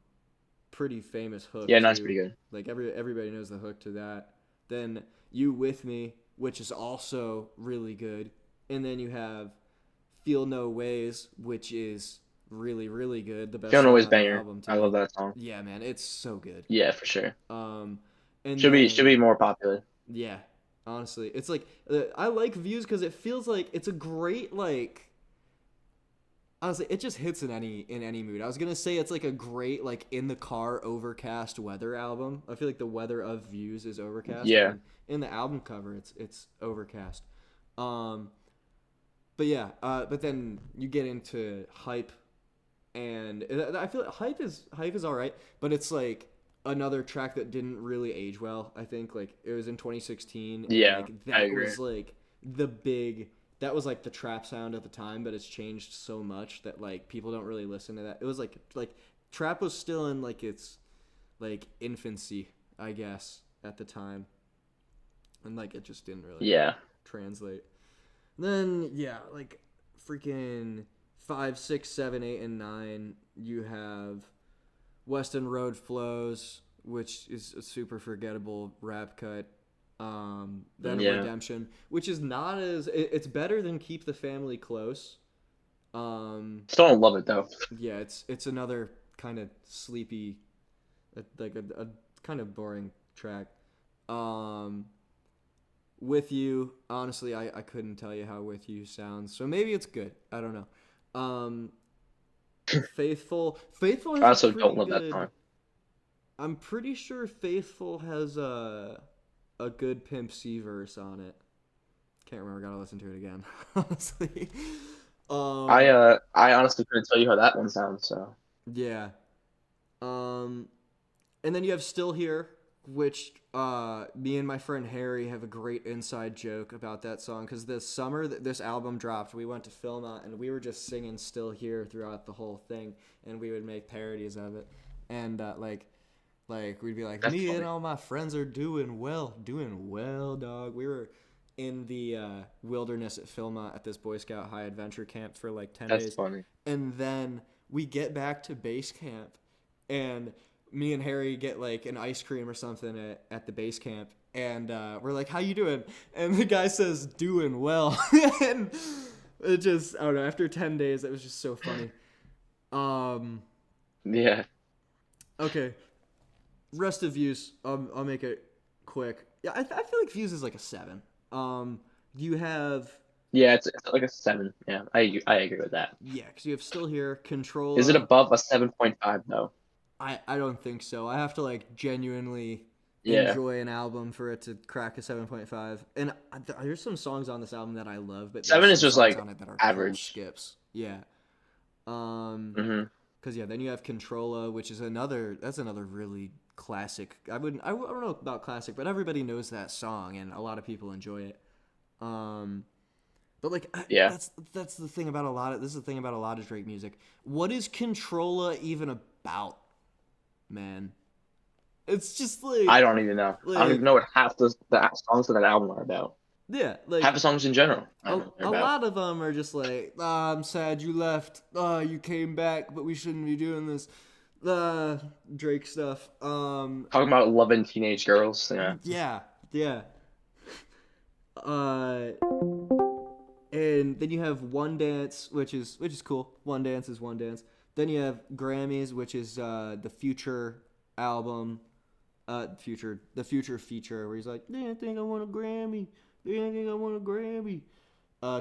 pretty famous hook yeah. No, it's too. pretty good. Like everybody knows the hook to that. Then You With Me, which is also really good, and then you have Feel No Ways, which is really really good. The best Fiona song Always on the banger. album to I love me. that song. Yeah, man, it's so good. Yeah, for sure. Um, and Should be then more popular. yeah, honestly, it's like I like Views because it feels like it's a great like. Honestly, it just hits in any mood. I was gonna say it's like a great like in the car overcast weather album. I feel like the weather of Views is overcast, and Yeah, then in the album cover it's overcast. Um, but yeah, but then you get into Hype, and I feel like Hype is all right, but it's like another track that didn't really age well. I think like it was in 2016, and yeah. like I that agree. was like the big that was like the trap sound at the time, but it's changed so much that like people don't really listen to that. It was like trap was still in like its like infancy, I guess, at the time, and like it just didn't really Yeah, translate. Then yeah, like freaking 5, 6, 7, 8, and 9. You have Weston Road Flows, which is a super forgettable rap cut. Then Yeah. Redemption, which is not as it's better than Keep the Family Close. Still don't love it though. Yeah, it's another kind of sleepy, like a kind of boring track. With You, honestly, I couldn't tell you how With You sounds, so maybe it's good. I don't know. Faithful I has a also don't pretty love that song. good. I'm pretty sure Faithful has a good Pimp C verse on it. Can't remember. Gotta listen to it again. Honestly. Um. I honestly couldn't tell you how that one sounds. So Yeah. Um. And then you have Still Here, which me and my friend Harry have a great inside joke about that song because this summer that this album dropped, we went to Philmont and we were just singing Still Here throughout the whole thing, and we would make parodies of it, and like we'd be like, that's me and funny. all my friends are doing well, dog. We were in the wilderness at Philmont at this Boy Scout high adventure camp for like 10 That's days, funny. and then we get back to base camp, and me and Harry get like an ice cream or something at the base camp, and we're like, "How you doing?" And the guy says, "Doing well." And it just, I don't know. After 10 days, it was just so funny. Um, Yeah. okay, rest of views. I'll make it quick. Yeah, I feel like views is like a 7. You have Yeah, it's like a 7. Yeah, I agree with that. yeah, because you have Still Here, Is it Controlla. above a 7.5 though? I don't think so. I have to like genuinely Yeah. enjoy an album for it to crack a 7.5. And there's some songs on this album that I love, but there's 7 is some just songs like on it that are total average. skips. Yeah. Um, Hmm. cause yeah, then you have Controlla, which is another really classic. I don't know about classic, but everybody knows that song and a lot of people enjoy it. Um, but like Yeah. that's the thing about a lot of this is the thing about a lot of Drake music. What is Controlla even about, man? It's just I don't even know. I don't even like know what half the songs of that album are about. yeah, Half like the songs in general, I don't know what they're a about. lot of them are just like, I'm sad you left. You came back, but we shouldn't be doing this. Drake stuff. Talking about loving teenage girls. Yeah. Yeah, yeah. Uh, and then you have One Dance, which is cool. One Dance is One Dance. Then you have Grammys, which is the Future album. The Future feature where he's like, "They didn't think I want a Grammy. They didn't think I want a Grammy."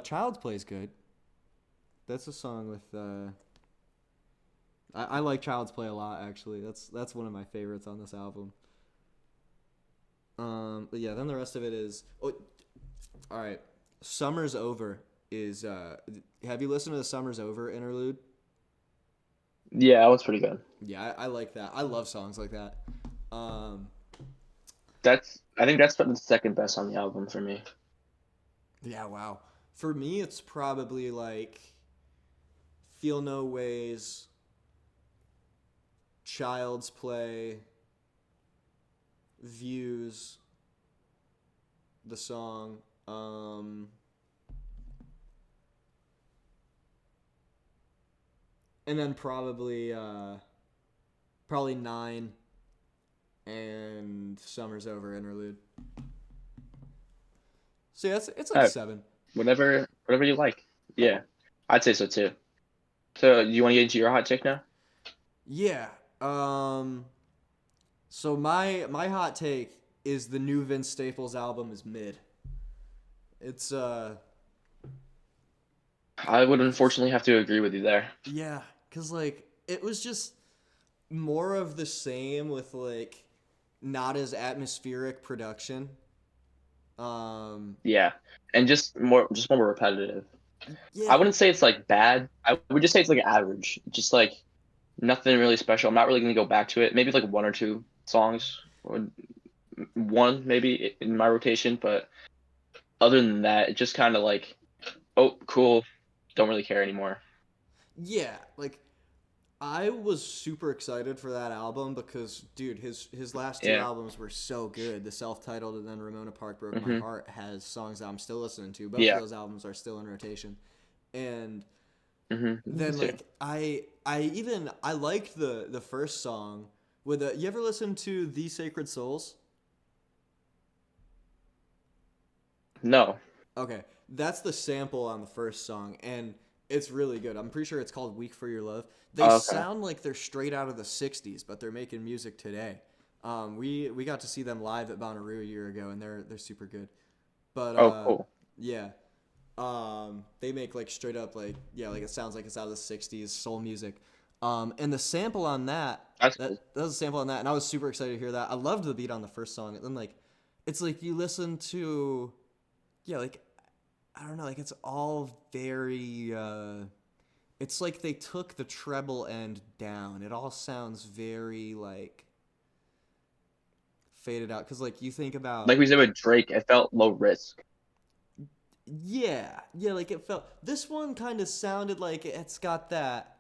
Child's Play's good. That's a song with. I like Child's Play a lot actually. That's one of my favorites on this album. But yeah, then the rest of it is. Oh, all right. Summer's Over is. Have you listened to the Summer's Over interlude? Yeah, that one's pretty good. Yeah, I like that. I love songs like that. Um, I think that's the second best on the album for me. yeah, wow. For me, it's probably like Feel No Ways, Child's Play, Views, the song, and then probably 9 and Summer's Over interlude. So yeah, it's like Uh, 7. whatever you like. Yeah, I'd say so too. So, you want to get into your hot take now? Yeah. So my hot take is the new Vince Staples album is mid. It's I would unfortunately have to agree with you there. yeah, cuz like it was just more of the same with like not as atmospheric production. Um Yeah, and just more repetitive. I yeah, wouldn't say it's like bad. I would just say it's like average. Just like nothing really special. I'm not really gonna go back to it. Maybe like one or two songs, or one maybe in my rotation. But other than that, it just kind of like, oh, cool. Don't really care anymore. yeah, like I was super excited for that album because, dude, his last two Yeah. albums were so good. The self-titled and then Ramona Park Broke My Hmm. Heart has songs that I'm still listening to. Both of Yeah. those albums are still in rotation, And Me then too. like I liked the first song with the, you ever listen to The Sacred Souls? No. Okay, that's the sample on the first song, and it's really good. I'm pretty sure it's called "Weak for Your Love." They Oh, okay. sound like they're straight out of the '60s, but they're making music today. We got to see them live at Bonnaroo a year ago, and they're super good. But Oh, cool. yeah, they make like straight up like, yeah, like it sounds like it's out of the '60s soul music. And the sample on that, That's that cool. that was a sample on that, and I was super excited to hear that. I loved the beat on the first song, and then like, it's like you listen to, yeah, like I don't know, like it's all very it's like they took the treble end down. It all sounds very like faded out, cuz like you think about, Like we said with Drake, it felt low risk. yeah, yeah, like it felt, this one kind of sounded like it's got that,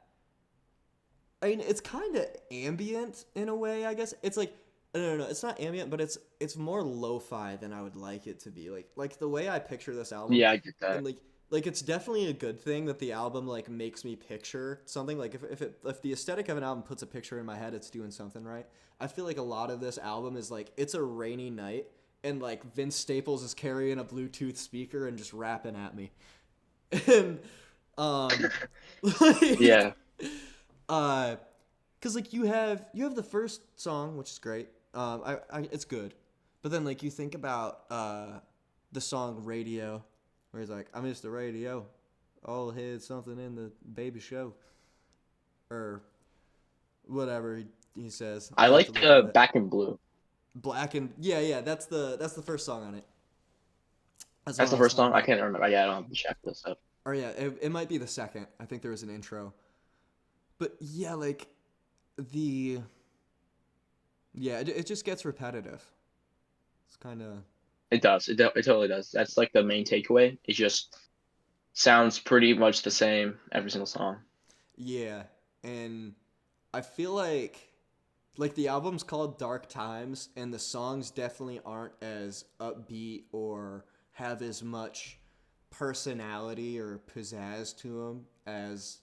I mean, it's kind of ambient in a way, I guess. It's like, no, it's not ambient, but it's more lo-fi than I would like it to be. Like the way I picture this album, Yeah, I get that. and like it's definitely a good thing that the album like makes me picture something. Like if the aesthetic of an album puts a picture in my head, it's doing something right. I feel like a lot of this album is like, it's a rainy night, and like Vince Staples is carrying a Bluetooth speaker and just rapping at me, and um, like Yeah. uh, cause like you have the first song, which is great. It's good, but then like you think about the song Radio, where he's like, "I miss the radio, all hid something in the baby show," or whatever he says. I I have to like look at it. Back in Blue. Black and, yeah, that's the first song on it. That's the That's one the I was first talking song. I about. can't remember. Yeah, I don't have the checklist up. Or yeah, it might be the second. I think there was an intro, but yeah, like the yeah, it just gets repetitive. It's kind of, It does. It totally does. That's like the main takeaway. It just sounds pretty much the same every single song. yeah, and I feel like the album's called Dark Times, and the songs definitely aren't as upbeat or have as much personality or pizzazz to them as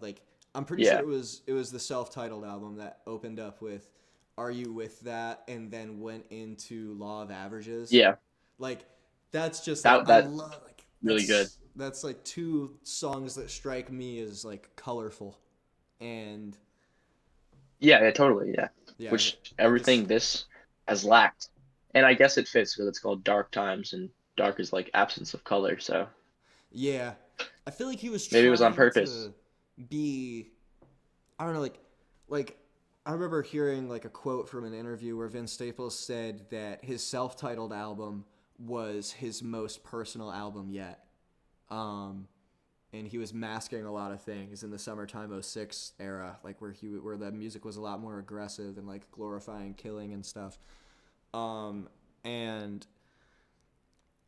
like, I'm pretty sure Yeah. it was the self-titled album that opened up with "Are You With That" and then went into "Law of Averages." Yeah. Like, that's just like, I That love, like really good. that's like two songs that strike me as like colorful, and Yeah, yeah, totally. Yeah. yeah, Which like this, everything this has lacked. And I guess it fits because it's called Dark Times and dark is like absence of color. So yeah. I feel like he was maybe it was on trying purpose. to be, I don't know, like I remember hearing like a quote from an interview where Vince Staples said that his self-titled album was his most personal album yet. Um, and he was masking a lot of things in the summertime '06 era, like where the music was a lot more aggressive and like glorifying killing and stuff. And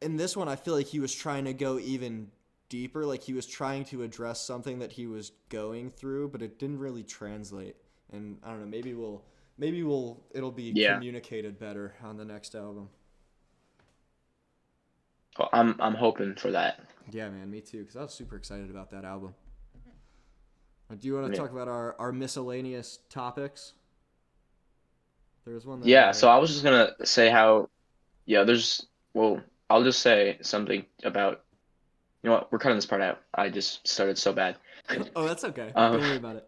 in this one, I feel like he was trying to go even deeper. Like he was trying to address something that he was going through, but it didn't really translate. And I don't know. It'll be Yeah. communicated better on the next album. Well, I'm hoping for that. Yeah, man, me too. Because I was super excited about that album. Do you want to Yeah. talk about our miscellaneous topics? There was one that Yeah, so I was just gonna say how yeah, there's well, I'll just say something about you know what, we're cutting this part out. I just started so bad. Oh, that's okay. Um Don't worry about it.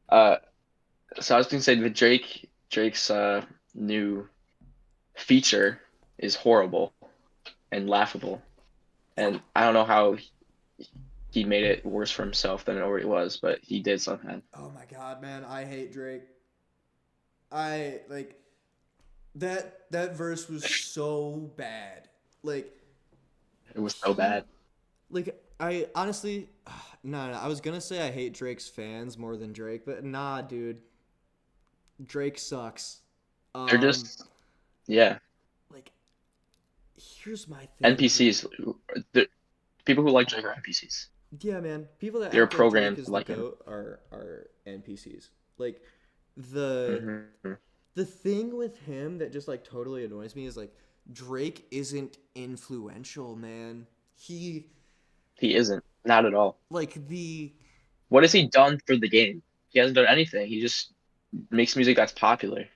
uh so I was gonna say that Drake's new feature is horrible and laughable. And I don't know how he made it worse for himself than it already was, but he did somehow. Oh my god, man, I hate Drake. I like that verse was so bad. Like It was so he bad. like I honestly, no, I was gonna say I hate Drake's fans more than Drake, but nah, dude, Drake sucks. They're Um, just yeah, like here's my thing, dude. NPCs. The people who like Drake are NPCs. Yeah, man, people that They're act like Drake programmed to is the like him. goat are NPCs. Like the Hmm. the thing with him that just like totally annoys me is like Drake isn't influential, man. He isn't. Not at all. Like the What has he done for the game? He hasn't done anything. He just makes music that's popular,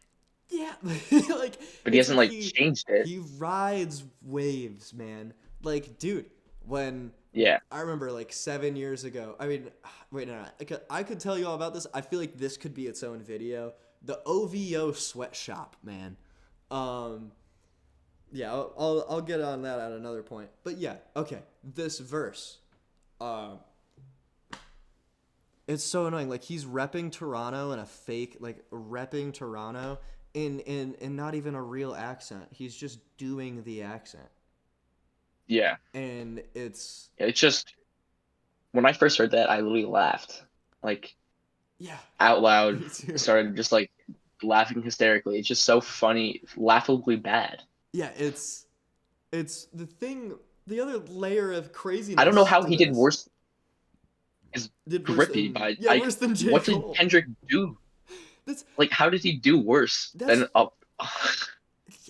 Yeah, like but he it's hasn't like like changed it. he rides waves, man. Like, dude, when Yeah. I remember like 7 years ago. I mean, wait, no, no. I could tell you all about this. I feel like this could be its own video. The OVO sweatshop, man. Um, yeah, I'll get on that at another point. But yeah, okay. This verse, um, it's so annoying. Like he's repping Toronto in a fake, like repping Toronto in not even a real accent. He's just doing the accent, Yeah. and it's It's just when I first heard that, I literally laughed, like yeah, out loud. me too. Started just like laughing hysterically. It's just so funny, laughably bad. Yeah, it's the thing. The other layer of I don't know craziness how to he did this worse. Is did worse grippy, than but yeah, I. worse than J What did Cole. Kendrick do? That's Like, how did he do worse that's than up?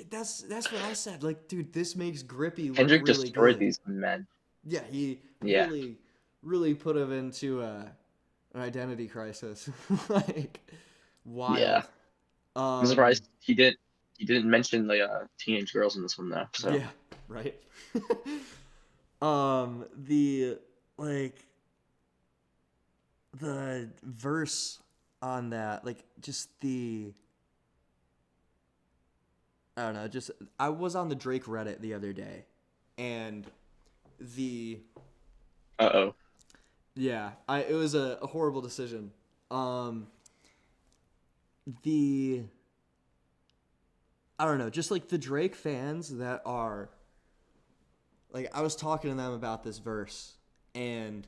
that's what I said. Like, dude, this makes Grippy look Kendrick really destroyed good. these men. Yeah, he Yeah, really put him into an identity crisis. Like yeah. wild. I'm Um, surprised he didn't mention the teenage girls in this one though. So yeah, right. The like the verse on that, like just the I don't know, just I was on the Drake Reddit the other day, and the oh. yeah, I it was a horrible decision. Um, the I don't know, just like the Drake fans that are like I was talking to them about this verse, and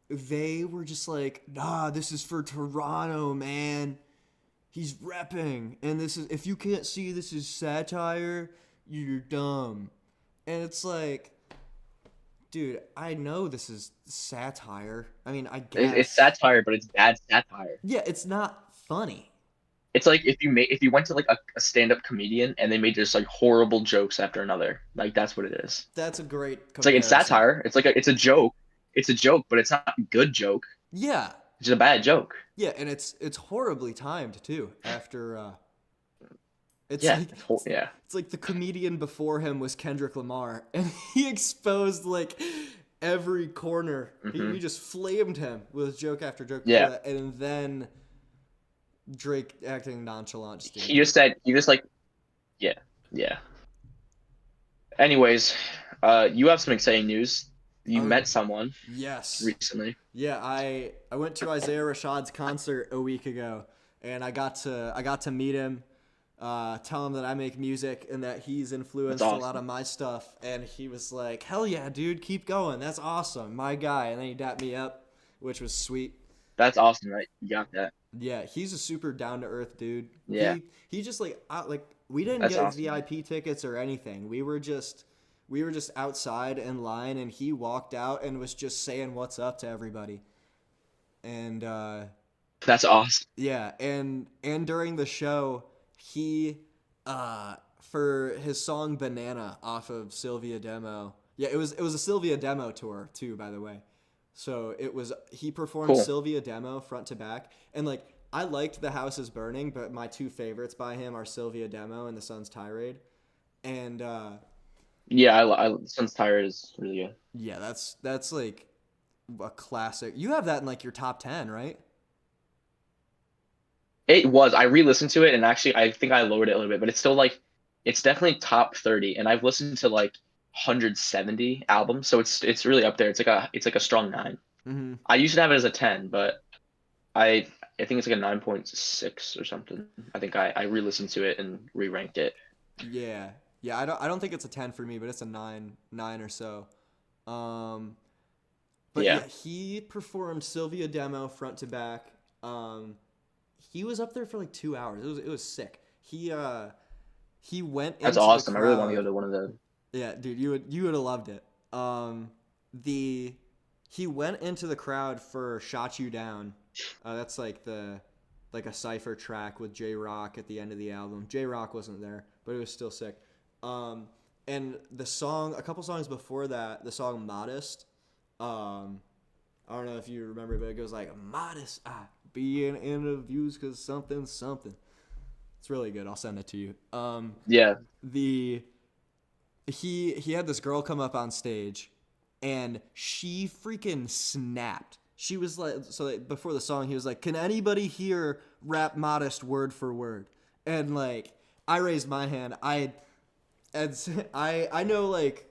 they were just like, "Nah, this is for Toronto, man. He's repping, and this is if you can't see this is satire, you're dumb." And it's like, dude, I know this is satire. I mean, I It's guess. satire, but it's bad satire. Yeah, it's not funny. It's like if you went to like a stand-up comedian and they made just like horrible jokes after another. Like that's what it is. That's a great It's like it's comparison. satire. It's like it's a joke. It's a joke, but it's not a good joke. Yeah. It's just a bad joke. Yeah, and it's horribly timed too. After it's Yeah. like Yeah. it's like the comedian before him was Kendrick Lamar, and he exposed like every corner. He Hmm. just flamed him with joke after joke before Yeah. that, and then Drake acting nonchalant just didn't He get just it. said he just like yeah. Yeah. Anyways, you have some exciting news. You Oh met someone yes, recently. yeah. I went to Isaiah Rashad's concert a week ago, and I got to meet him. Tell him that I make music and that he's That's influenced a lot of awesome. my stuff. And he was like, "Hell yeah, dude, keep going. That's awesome, my guy." And then he dapped me up, which was sweet. That's awesome, right? You got that. Yeah, he's a super down to earth dude. Yeah. He just like we didn't That's get awesome. VIP tickets or anything. We were just outside in line, and he walked out and was just saying what's up to everybody. And That's awesome. yeah, and during the show, he for his song Banana off of Sylvia Demo. Yeah, it was a Sylvia Demo tour too, by the way. So it was he performed Cool. Sylvia Demo front to back, and like I liked The House Is Burning, but my two favorites by him are Sylvia Demo and The Sun's Tirade. And Yeah, Sun's Tired is really good. yeah, that's like a classic. You have that in like your top 10, right? It was. I re-listened to it and actually I think I lowered it a little bit, but it's still like it's definitely top 30 and I've listened to like 170 albums, so it's really up there. It's like a strong 9. Mm-hmm. I used to have it as a 10, but I I think it's like a 9.6 or something. I think I re-listened to it and re-ranked it. Yeah. Yeah, I don't think it's a 10 for me, but it's a 9 or so. Um but Yeah. yeah, he performed Sylvia Demo front to back. Um he was up there for like 2 hours. It was sick. He went That's into the awesome. I really want to go crowd. to one of the Yeah, dude, you would have loved it. The he went into the crowd for "Shot You Down." That's like a cipher track with J Rock at the end of the album. J Rock wasn't there, but it was still sick. Um, and the song, a couple songs before that, the song "Modest." I don't know if you remember, but it goes like modest. Be in interviews because something something. It's really good. I'll send it to you. Yeah. The he had this girl come up on stage, and she freaking snapped. She was like, so like, before the song, he was like, "Can anybody here rap modest word for word?" And like, I raised my hand. I know like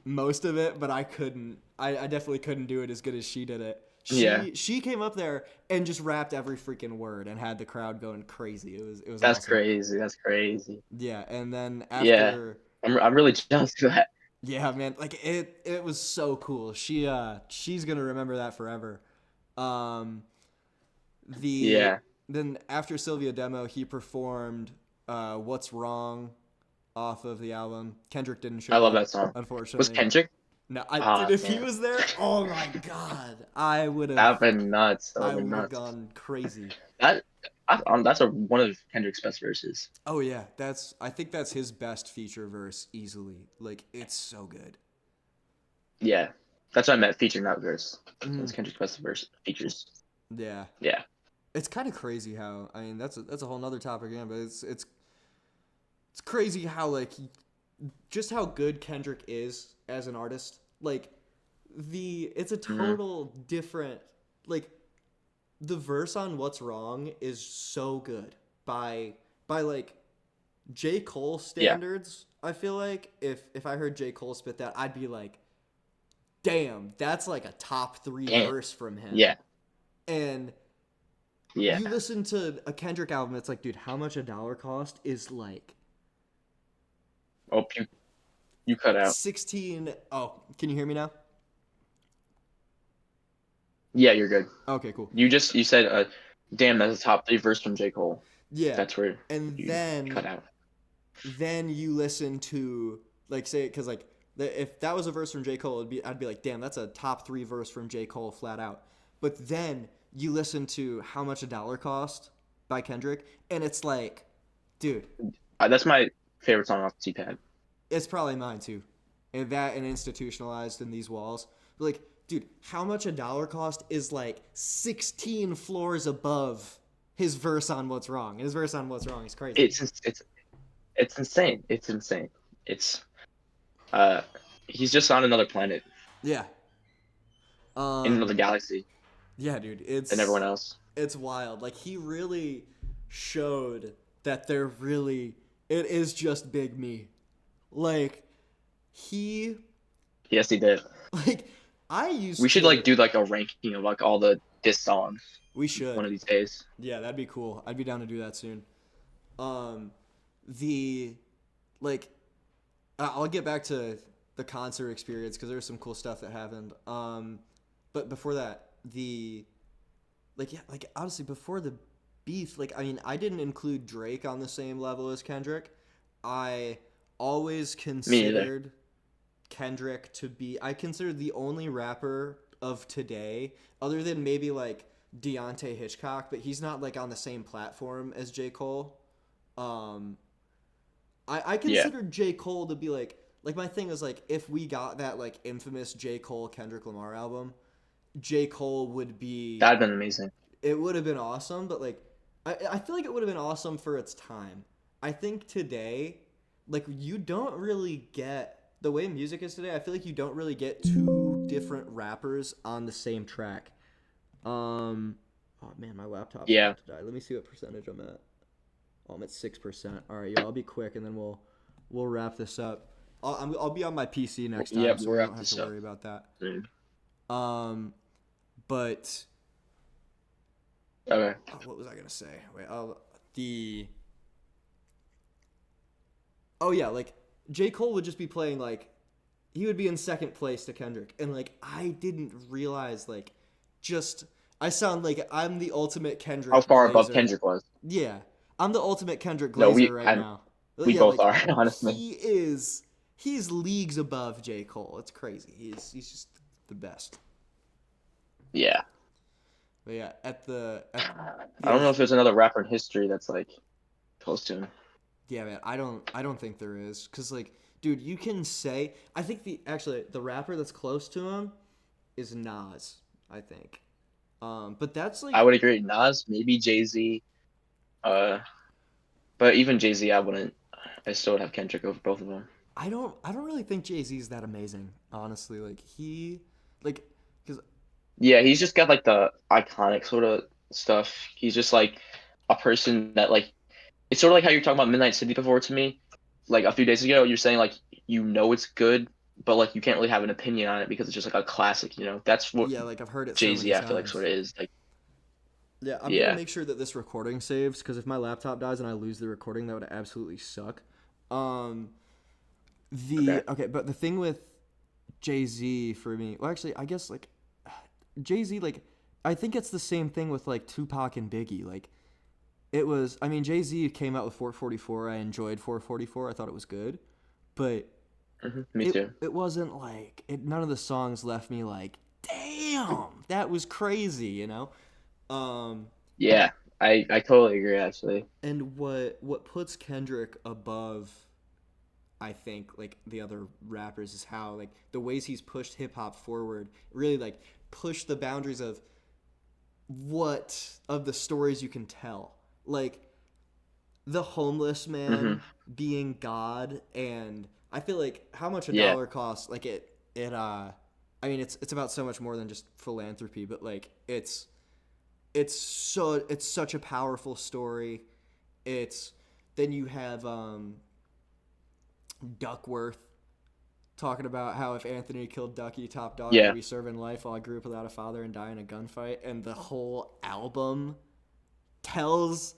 most of it, but I couldn't. I definitely couldn't do it as good as she did it. Yeah. She came up there and just rapped every freaking word and had the crowd going crazy. It was That's awesome. crazy. That's crazy. Yeah, and then Yeah. after, I'm really jealous of that. yeah, man, like it was so cool. She's gonna remember that forever. Um, the Yeah. then after Sylvia demo, he performed "What's Wrong" off of the album. Kendrick didn't I show love up, that song. Was unfortunately. Kendrick? No, dude, Ah, if he man. was there, oh my god, I would have, That'd been nuts. That I would been would have nuts. gone crazy. That that's one of Kendrick's best verses. Oh yeah, I think that's his best feature verse easily. Like it's so good. Yeah. That's what I meant, featuring that verse. Mm, That's Kendrick's best verse features. yeah, Yeah. it's kind of crazy how I mean that's a whole nother topic again, but it's crazy how like just how good Kendrick is as an artist. Like it's a Hmm. total different like the verse on "What's Wrong" is so good by like J. Cole Yeah. standards. I feel like if I heard J. Cole spit that, I'd be like, damn, that's like a top three Damn. verse from him. Yeah. And Yeah. you listen to a Kendrick album, it's like, dude, how much a dollar cost is like Oh, you cut out. 16. Oh, can you hear me now? Yeah, you're good. Okay, cool. You said damn, that's a top three verse from J. Cole. Yeah. That's where And you cut out. then you listen to like say because like if that was a verse from J. Cole, I'd be like, damn, that's a top three verse from J. Cole flat out. But then you listen to How Much a Dollar Cost by Kendrick, and it's like, dude, That's my favorite song off T-Pad. it's probably mine too. And that and Institutionalized in These Walls. But like, dude, How Much a Dollar Cost is like 16 floors above his verse on What's Wrong. And his verse on What's Wrong is crazy. It's insane. It's insane. It's uh he's just on another planet Yeah. in another Um galaxy yeah, dude, than everyone else. it's wild. Like he really showed that it is just Big Me. Like he Yes, he did. like I We used should to like do like a ranking of like all the diss songs we one should. of these days. Yeah, that'd be cool. I'd be down to do that soon. Um the like I'll get back to the concert experience cuz there's some cool stuff that happened. But before that, like honestly before the beef, like I mean I didn't include Drake on the same level as Kendrick. I always Me neither. considered Kendrick to be I consider the only rapper of today other than maybe like Deontay Hitchcock, but he's not like on the same platform as J. Cole. Um I Yeah, considered J. Cole to be like my thing was like if we got that like infamous J. Cole Kendrick Lamar album, J. Cole would be that'd been amazing. it would have been awesome, but like I feel like it would have been awesome for its time. I think today, like you don't really get the way music is today. I feel like you don't really get two different rappers on the same track. Oh man, my laptop's Yeah. about to die. Let me see what percentage I'm at. Oh, I'm at 6%. All right, yo, I'll be quick, and then we'll wrap this up. I'll be on my PC next time, Yep, so we'll we wrap don't have this to up. worry about that. Mm. But Okay. what was I gonna say? Wait, the oh yeah, like J. Cole would just be playing like he would be in second place to Kendrick, and like I didn't realize like just I sound like I'm the ultimate How Kendrick far above glazer. Kendrick was? Yeah, I'm the ultimate Kendrick No, glazer right now. we Yeah, both like are, honestly. he's leagues above J. Cole. It's crazy. He's just the best. Yeah. But yeah, I don't know if there's another rapper in history that's like close to him. yeah, man, I don't think there is cuz like dude, you can say I think the rapper that's close to him is Nas, I think. But that's like I would agree. Nas, maybe Jay-Z. Uh, but even Jay-Z, I wouldn't. I still would have Kendrick over both of them. I don't really think Jay-Z is that amazing, honestly. Like he like cuz Yeah, he's just got like the iconic sort of stuff. He's just like a person that like it's sort of like how you're talking about Midnight City before to me. Like a few days ago, you're saying like you know it's good, but like you can't really have an opinion on it because it's just like a classic. That's what yeah, like I've heard it so Jay many Z I feel like sort times. of is. Like Yeah, I'm going to yeah, make sure that this recording saves cuz if my laptop dies and I lose the recording, that would absolutely suck. Um okay, but the thing with Jay-Z for me, well actually, I guess like Jay-Z like I think it's the same thing with like Tupac and Biggie. Like it was I mean Jay-Z came out with 444. I enjoyed 444. I thought it was good. But me it too. it wasn't like none of the songs left me like, damn, that was crazy, Um, Yeah, I totally agree actually. and what puts Kendrick above, I think, like the other rappers is how like the ways he's pushed hip hop forward, really like pushed the boundaries of the stories you can tell. Like the homeless man Hmm. being God, and I feel like how much a Yeah, dollar costs, like I mean it's about so much more than just philanthropy, but like it's such a powerful story. It's then you have Duckworth talking about how if Anthony killed Ducky, top dog would yeah. be serving life while I grew up without a father and die in a gunfight, and the whole album tells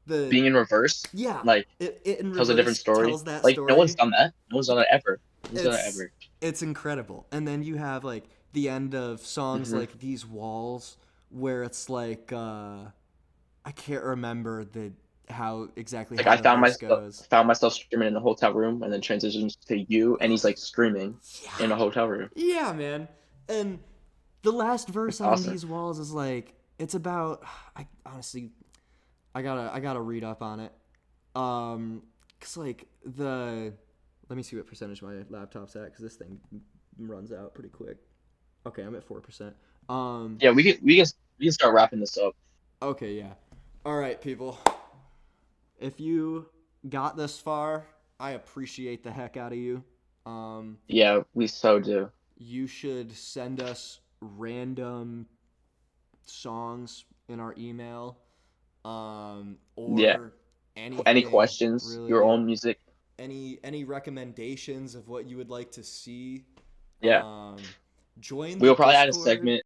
the Being in reverse, yeah, like it in tells a different reverse story. tells that Like no one's story. done that. No one's done that ever. No one's done that It's ever. it's incredible. And then you have like the end of songs Hmm. like These Walls where it's like I can't remember the how exactly Like how the verse goes. found myself screaming in the hotel room, and then transitions to you, and he's like screaming in Yeah. a hotel room. Yeah, man. And the last It's verse on awesome. These Walls is like it's about I honestly I gotta read up on it. Cause like the let me see what percentage my laptop's at, cause this thing runs out pretty quick. Okay, I'm at 4%. Um, Yeah, we can start wrapping this up. okay, yeah. All right, people. If you got this far, I appreciate the heck out of you. Um, Yeah, we so do. you should send us random songs in our email, Yeah. or Any anything questions? Your really. own music? Any recommendations of what you would like to see. Yeah. Um, join the We'll probably add a Discord. segment